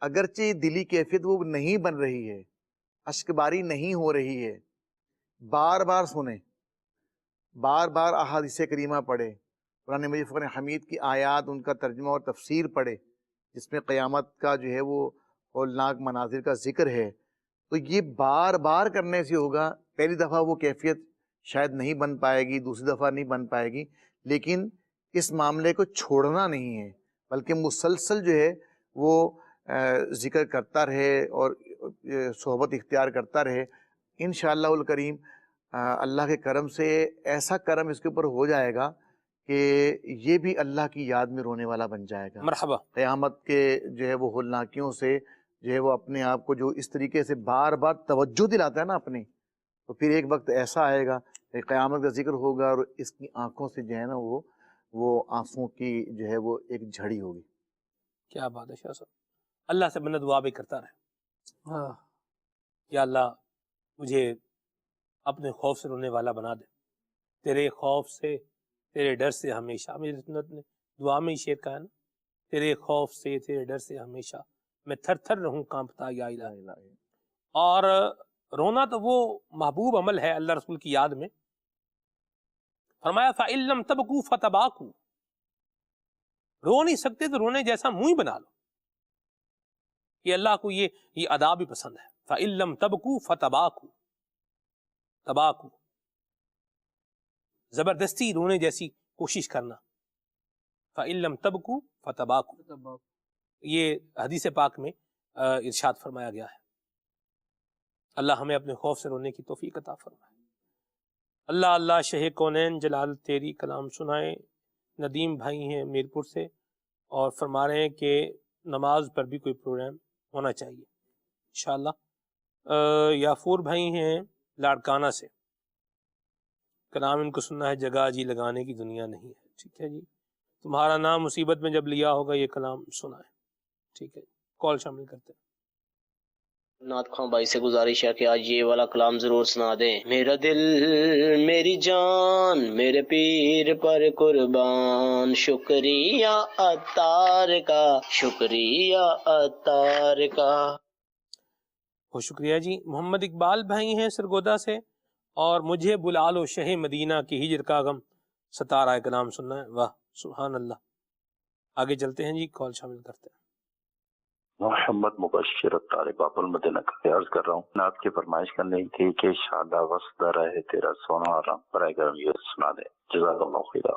اگرچہ دلی کیفیت وہ نہیں بن رہی ہے، اشکباری نہیں ہو رہی ہے، بار بار سنیں، بار بار احادیث کریمہ پڑھے، قرآن مجید فرقان حمید کی آیات ان کا ترجمہ اور تفسیر پڑھے جس میں قیامت کا جو ہے وہ ہولناک مناظر کا ذکر ہے. تو یہ بار بار کرنے سے ہوگا. پہلی دفعہ وہ کیفیت شاید نہیں بن پائے گی، دوسری دفعہ نہیں بن پائے گی، لیکن اس معاملے کو چھوڑنا نہیں ہے، بلکہ مسلسل جو ہے وہ ذکر کرتا رہے اور صحبت اختیار کرتا رہے. انشاءاللہ الکریم اللہ کے کرم سے ایسا کرم اس کے اوپر ہو جائے گا کہ یہ بھی اللہ کی یاد میں رونے والا بن جائے گا. مرحبا. قیامت کے جو ہے وہ ہولناکیوں سے جو ہے وہ اپنے آپ کو جو اس طریقے سے بار بار توجہ دلاتا ہے نا اپنی، تو پھر ایک وقت ایسا آئے گا کہ قیامت کا ذکر ہوگا اور اس کی آنکھوں سے جو ہے نا وہ آنسوں کی جو ہے وہ ایک جھڑی ہوگی. کیا بات ہے شاہ صاحب. اللہ سے بندہ دعا بھی کرتا رہے، یا اللہ مجھے اپنے خوف سے رونے والا بنا دے، تیرے خوف سے تیرے ڈر سے ہمیشہ. میری سنت نے دعا میں ہی شعر کہا نا، تیرے خوف سے تیرے ڈر سے ہمیشہ میں تھر تھر رہوں کانپتا یا الہ. اور رونا تو وہ محبوب عمل ہے اللہ رسول کی یاد میں. فرمایا فَإِن لَّمْ تَبْكُوا فَتَبَاكُوا، رو نہیں سکتے تو رونے جیسا منہ ہی بنا لو. یہ اللہ کو یہ ادا بھی پسند ہے. فَإِن لَّمْ تَبْكُوا فَتَبَاكُوا، تباکو زبردستی رونے جیسی کوشش کرنا. فَإِن لَّمْ تَبْكُوا فَتَبَاكُوا، یہ حدیث پاک میں ارشاد فرمایا گیا ہے. اللہ ہمیں اپنے خوف سے رونے کی توفیق عطا فرمائے. اللہ اللہ شہ کونین جلال تیری کلام سنائے. ندیم بھائی ہیں میرپور سے اور فرما رہے ہیں کہ نماز پر بھی کوئی پروگرام ہونا چاہیے انشاءاللہ. یافور بھائی ہیں لاڑکانہ سے، کلام ان کو سننا ہے جگہ جی لگانے کی دنیا نہیں ہے. ٹھیک ہے جی، تمہارا نام مصیبت میں جب لیا ہوگا یہ کلام سنا ہے. ٹھیک ہے، کال شامل کرتے ہیں. نعت خواں بھائی سے گزارش ہے کہ آج یہ والا کلام ضرور سنا دیں. میرا دل میری جان میرے پیر پر قربان، شکریہ عطار کا، شکریہ عطار کا. بہت شکریہ جی. محمد اقبال بھائی ہیں سرگودا سے اور مجھے بلا لو شہ مدینہ کی ہجر کا غم ستارہ کلام سننا ہے. واہ سبحان اللہ. آگے چلتے ہیں جی، کال شامل کرتے ہیں. محمد مبشر طارق باب المدینہ کا عرض کر رہا ہوں. نعت کی فرمائش کرنے کی کہ شادہ وسدہ رہے تیرا سونا رنگ، برائے کرم یہ سنا دے. جزاک اللہ خیرا.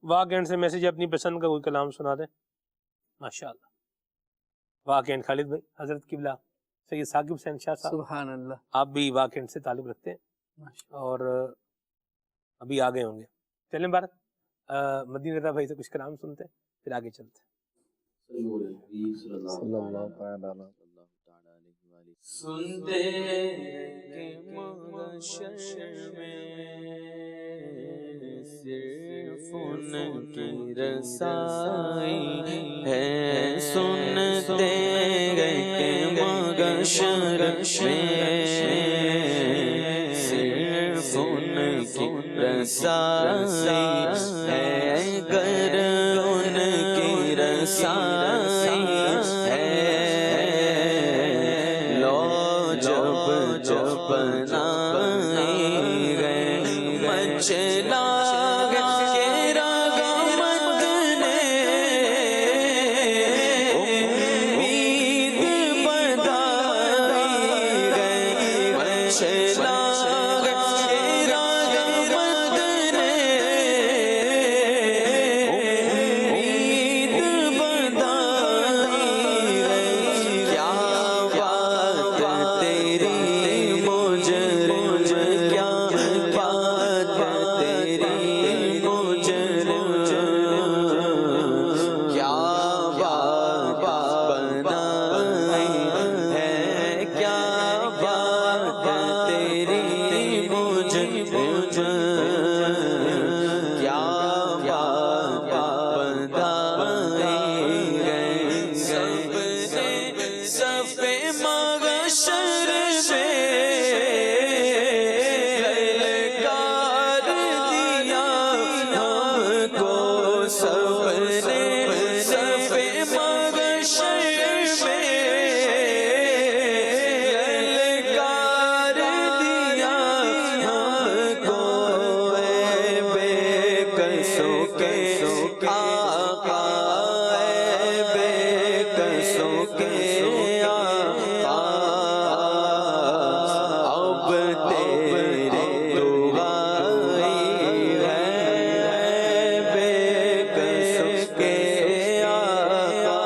واقعین سے میسج اپنی پسند کا کوئی کلام سنا دیں. ماشاءاللہ. واقعین خالد بھائی، حضرت قبلہ سید ثاقب حسین شاہ صاحب، سبحان اللہ، آپ بھی واقعین سے تعلق رکھتے ہیں اور ابھی آگے ہوں گے. چلیں بھارت مدینہ رضا بھائی سے کچھ کلام سنتے ہیں پھر آگے چلتے ہیں. سنتے کہ محشر میں صرف ان کی رسائی ہے، سنتے کہ محشر میں صرف ان کی رسائی ہے، گر ان کی رسائی ہے. لو جب جب بنائی گئے مچلا کے رغمت نے، امید بدائی گئے مچلا کے محشر للکار دیا ہم کو سب نے صف محشر میں للکار دیا ہم کو اے بے کسوں کے آقا اے بے کسوں کے آقا اب تیری دعائی ہے بے کسوں کے آقا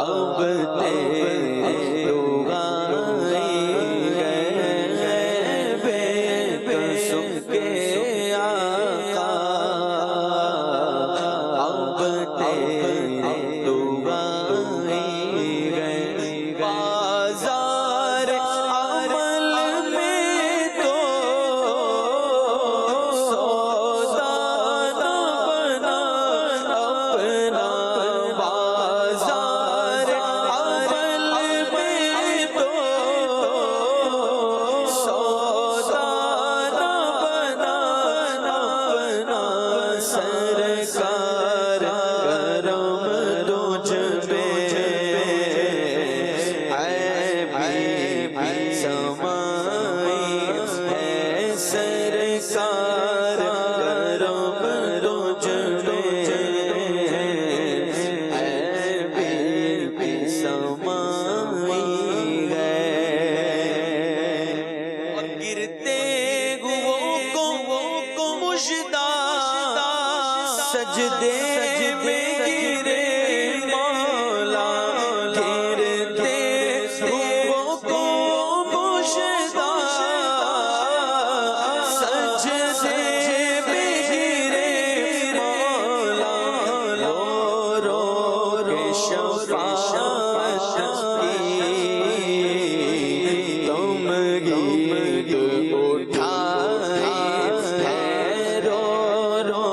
اب تیری دعائی ہے بے کسوں کے آقا اب تیری دعائی ہے بازار عمل میں تو سودا نہ بنا اپنا بازار عمل میں تو سودا نہ بنا اپنا سرکار کرم تجھ پہ عیب سمائی ہے سرکار کرم تجھ پہ عیب سمائی ہے اور گرتے ہوئوں کو مژدہ سجدے میں گرے مولا گرتے ہوئوں کو مژدہ سجدے میں گرے مولا رو رو کے شفاعت کی تم گیت اٹھائی ہے رو رو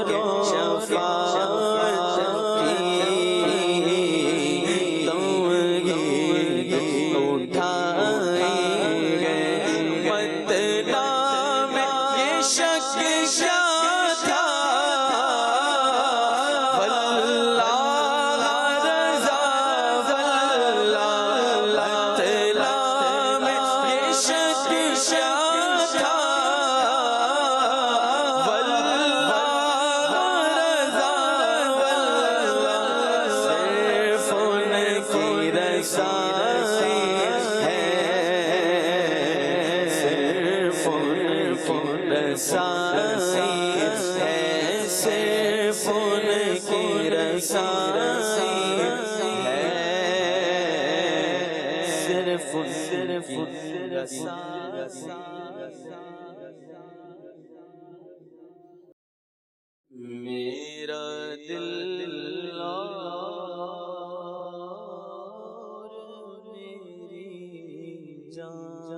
کے شفاعت کی تم گیت اٹھائی ہے مطلع میں یہ شک کیا تھا واللہ رضا واللہ مطلع میں یہ شک کیا تھا واللہ رضا واللہ صرف ان کی رضائی ہے صرف ان کی رضائی ہے صرف ان کی رضائی ہے صرف ان کی رضائی میرا دل اور میری جان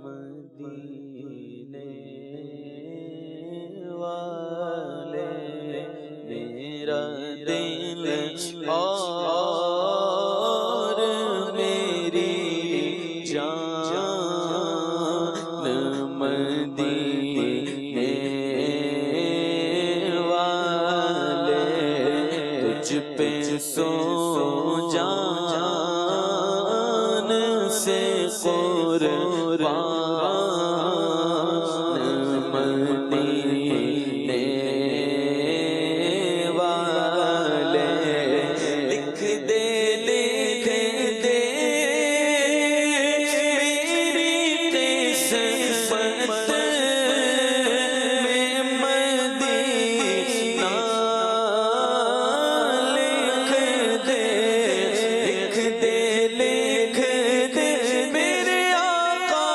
مدینے والے میرا دل اور میری جان مدینے والے تجھ پہ سو جان سے قربان مدینے والے لکھ دے میری قسمت میں مدینہ لکھ دے میرے آقا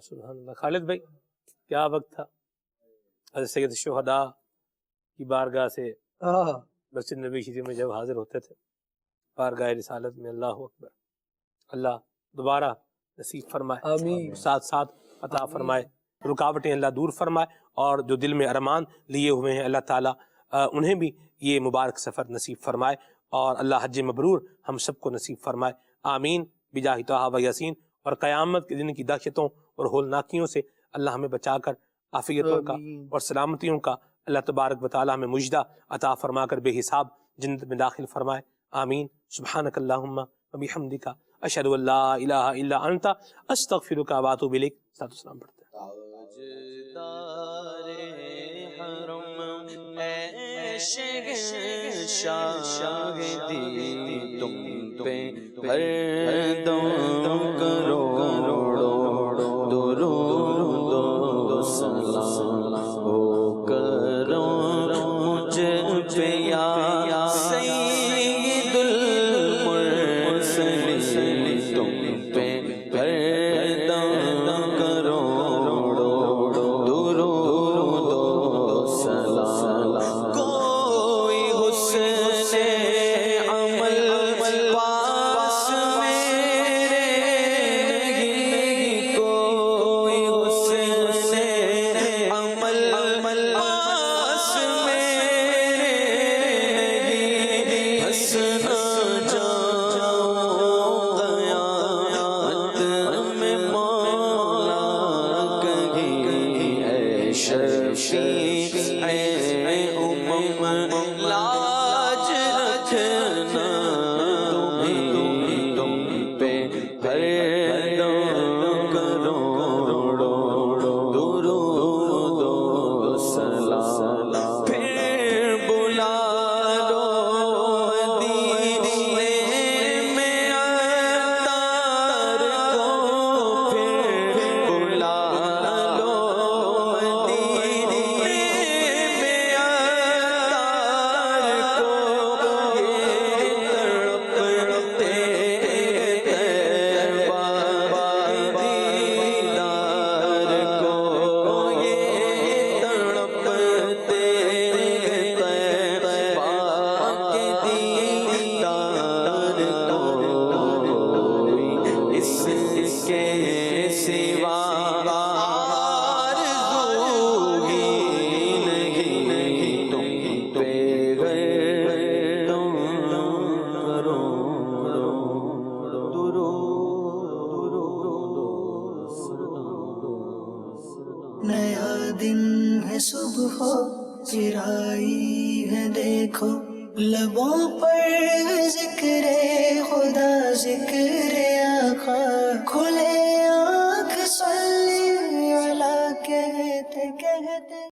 سبحان اللہ. خالد بھائی کیا وقت تھا حضرت سید الشہداء کی بارگاہ سے مسجد نبی شریف میں جب حاضر ہوتے تھے بارگاہ رسالت میں. اللہ اکبر. اللہ دوبارہ نصیب فرمائے, آمین. ساتھ ساتھ عطا فرمائے, رکاوٹیں اللہ دور فرمائے, اور جو دل میں ارمان لیے ہوئے ہیں اللہ تعالیٰ انہیں بھی یہ مبارک سفر نصیب فرمائے, اور اللہ حج مبرور ہم سب کو نصیب فرمائے. آمین بجاہ طہ و یاسین. اور قیامت کے دن کی دہشتوں اور ہولناکیوں سے اللہ ہمیں بچا کر عافیتوں کا اور سلامتیوں کا اللہ تبارک و تعالیٰ ہمیں مجدہ عطا فرما کر بے حساب جنت میں داخل فرمائے. آمین. سبحانک اللہم و بحمدک اشہد ان لا الہ الا انت استغفرک و اتوب الیک. صلاۃ والسلام پڑھتے ہیں. تاجدار حرم اے شہنشاہ دی تم پہ ہر دم کروڑو درود و سلام ہو کرم مجھ پہ یا سید المرسلین تم پہ ہر دم کروڑو درود و سلام. کوئی حسن عمل پاس میرے نہیں, کوئی حسن عمل پاس میرے نہیں, حسنا جاؤں قیامت میں مولا کہیں اے شفیع اے امم لاج رکھنا تمہیں تم پہ ہر دم کروڑو درود و سلام. پھر بلا لو مدینے میں عطار کو, پھر بلا لو مدینے میں عطار کو, یہ تڑپتے طیبہ دیدار کو, یہ تڑپتے طیبہ کے دیدار کو, اس کے سوا آرزو ہی نہیں, تم پہ گردم نیا دن ہے صبح چرائی ہے دیکھو, لبوں پر ذکر خدا ذکر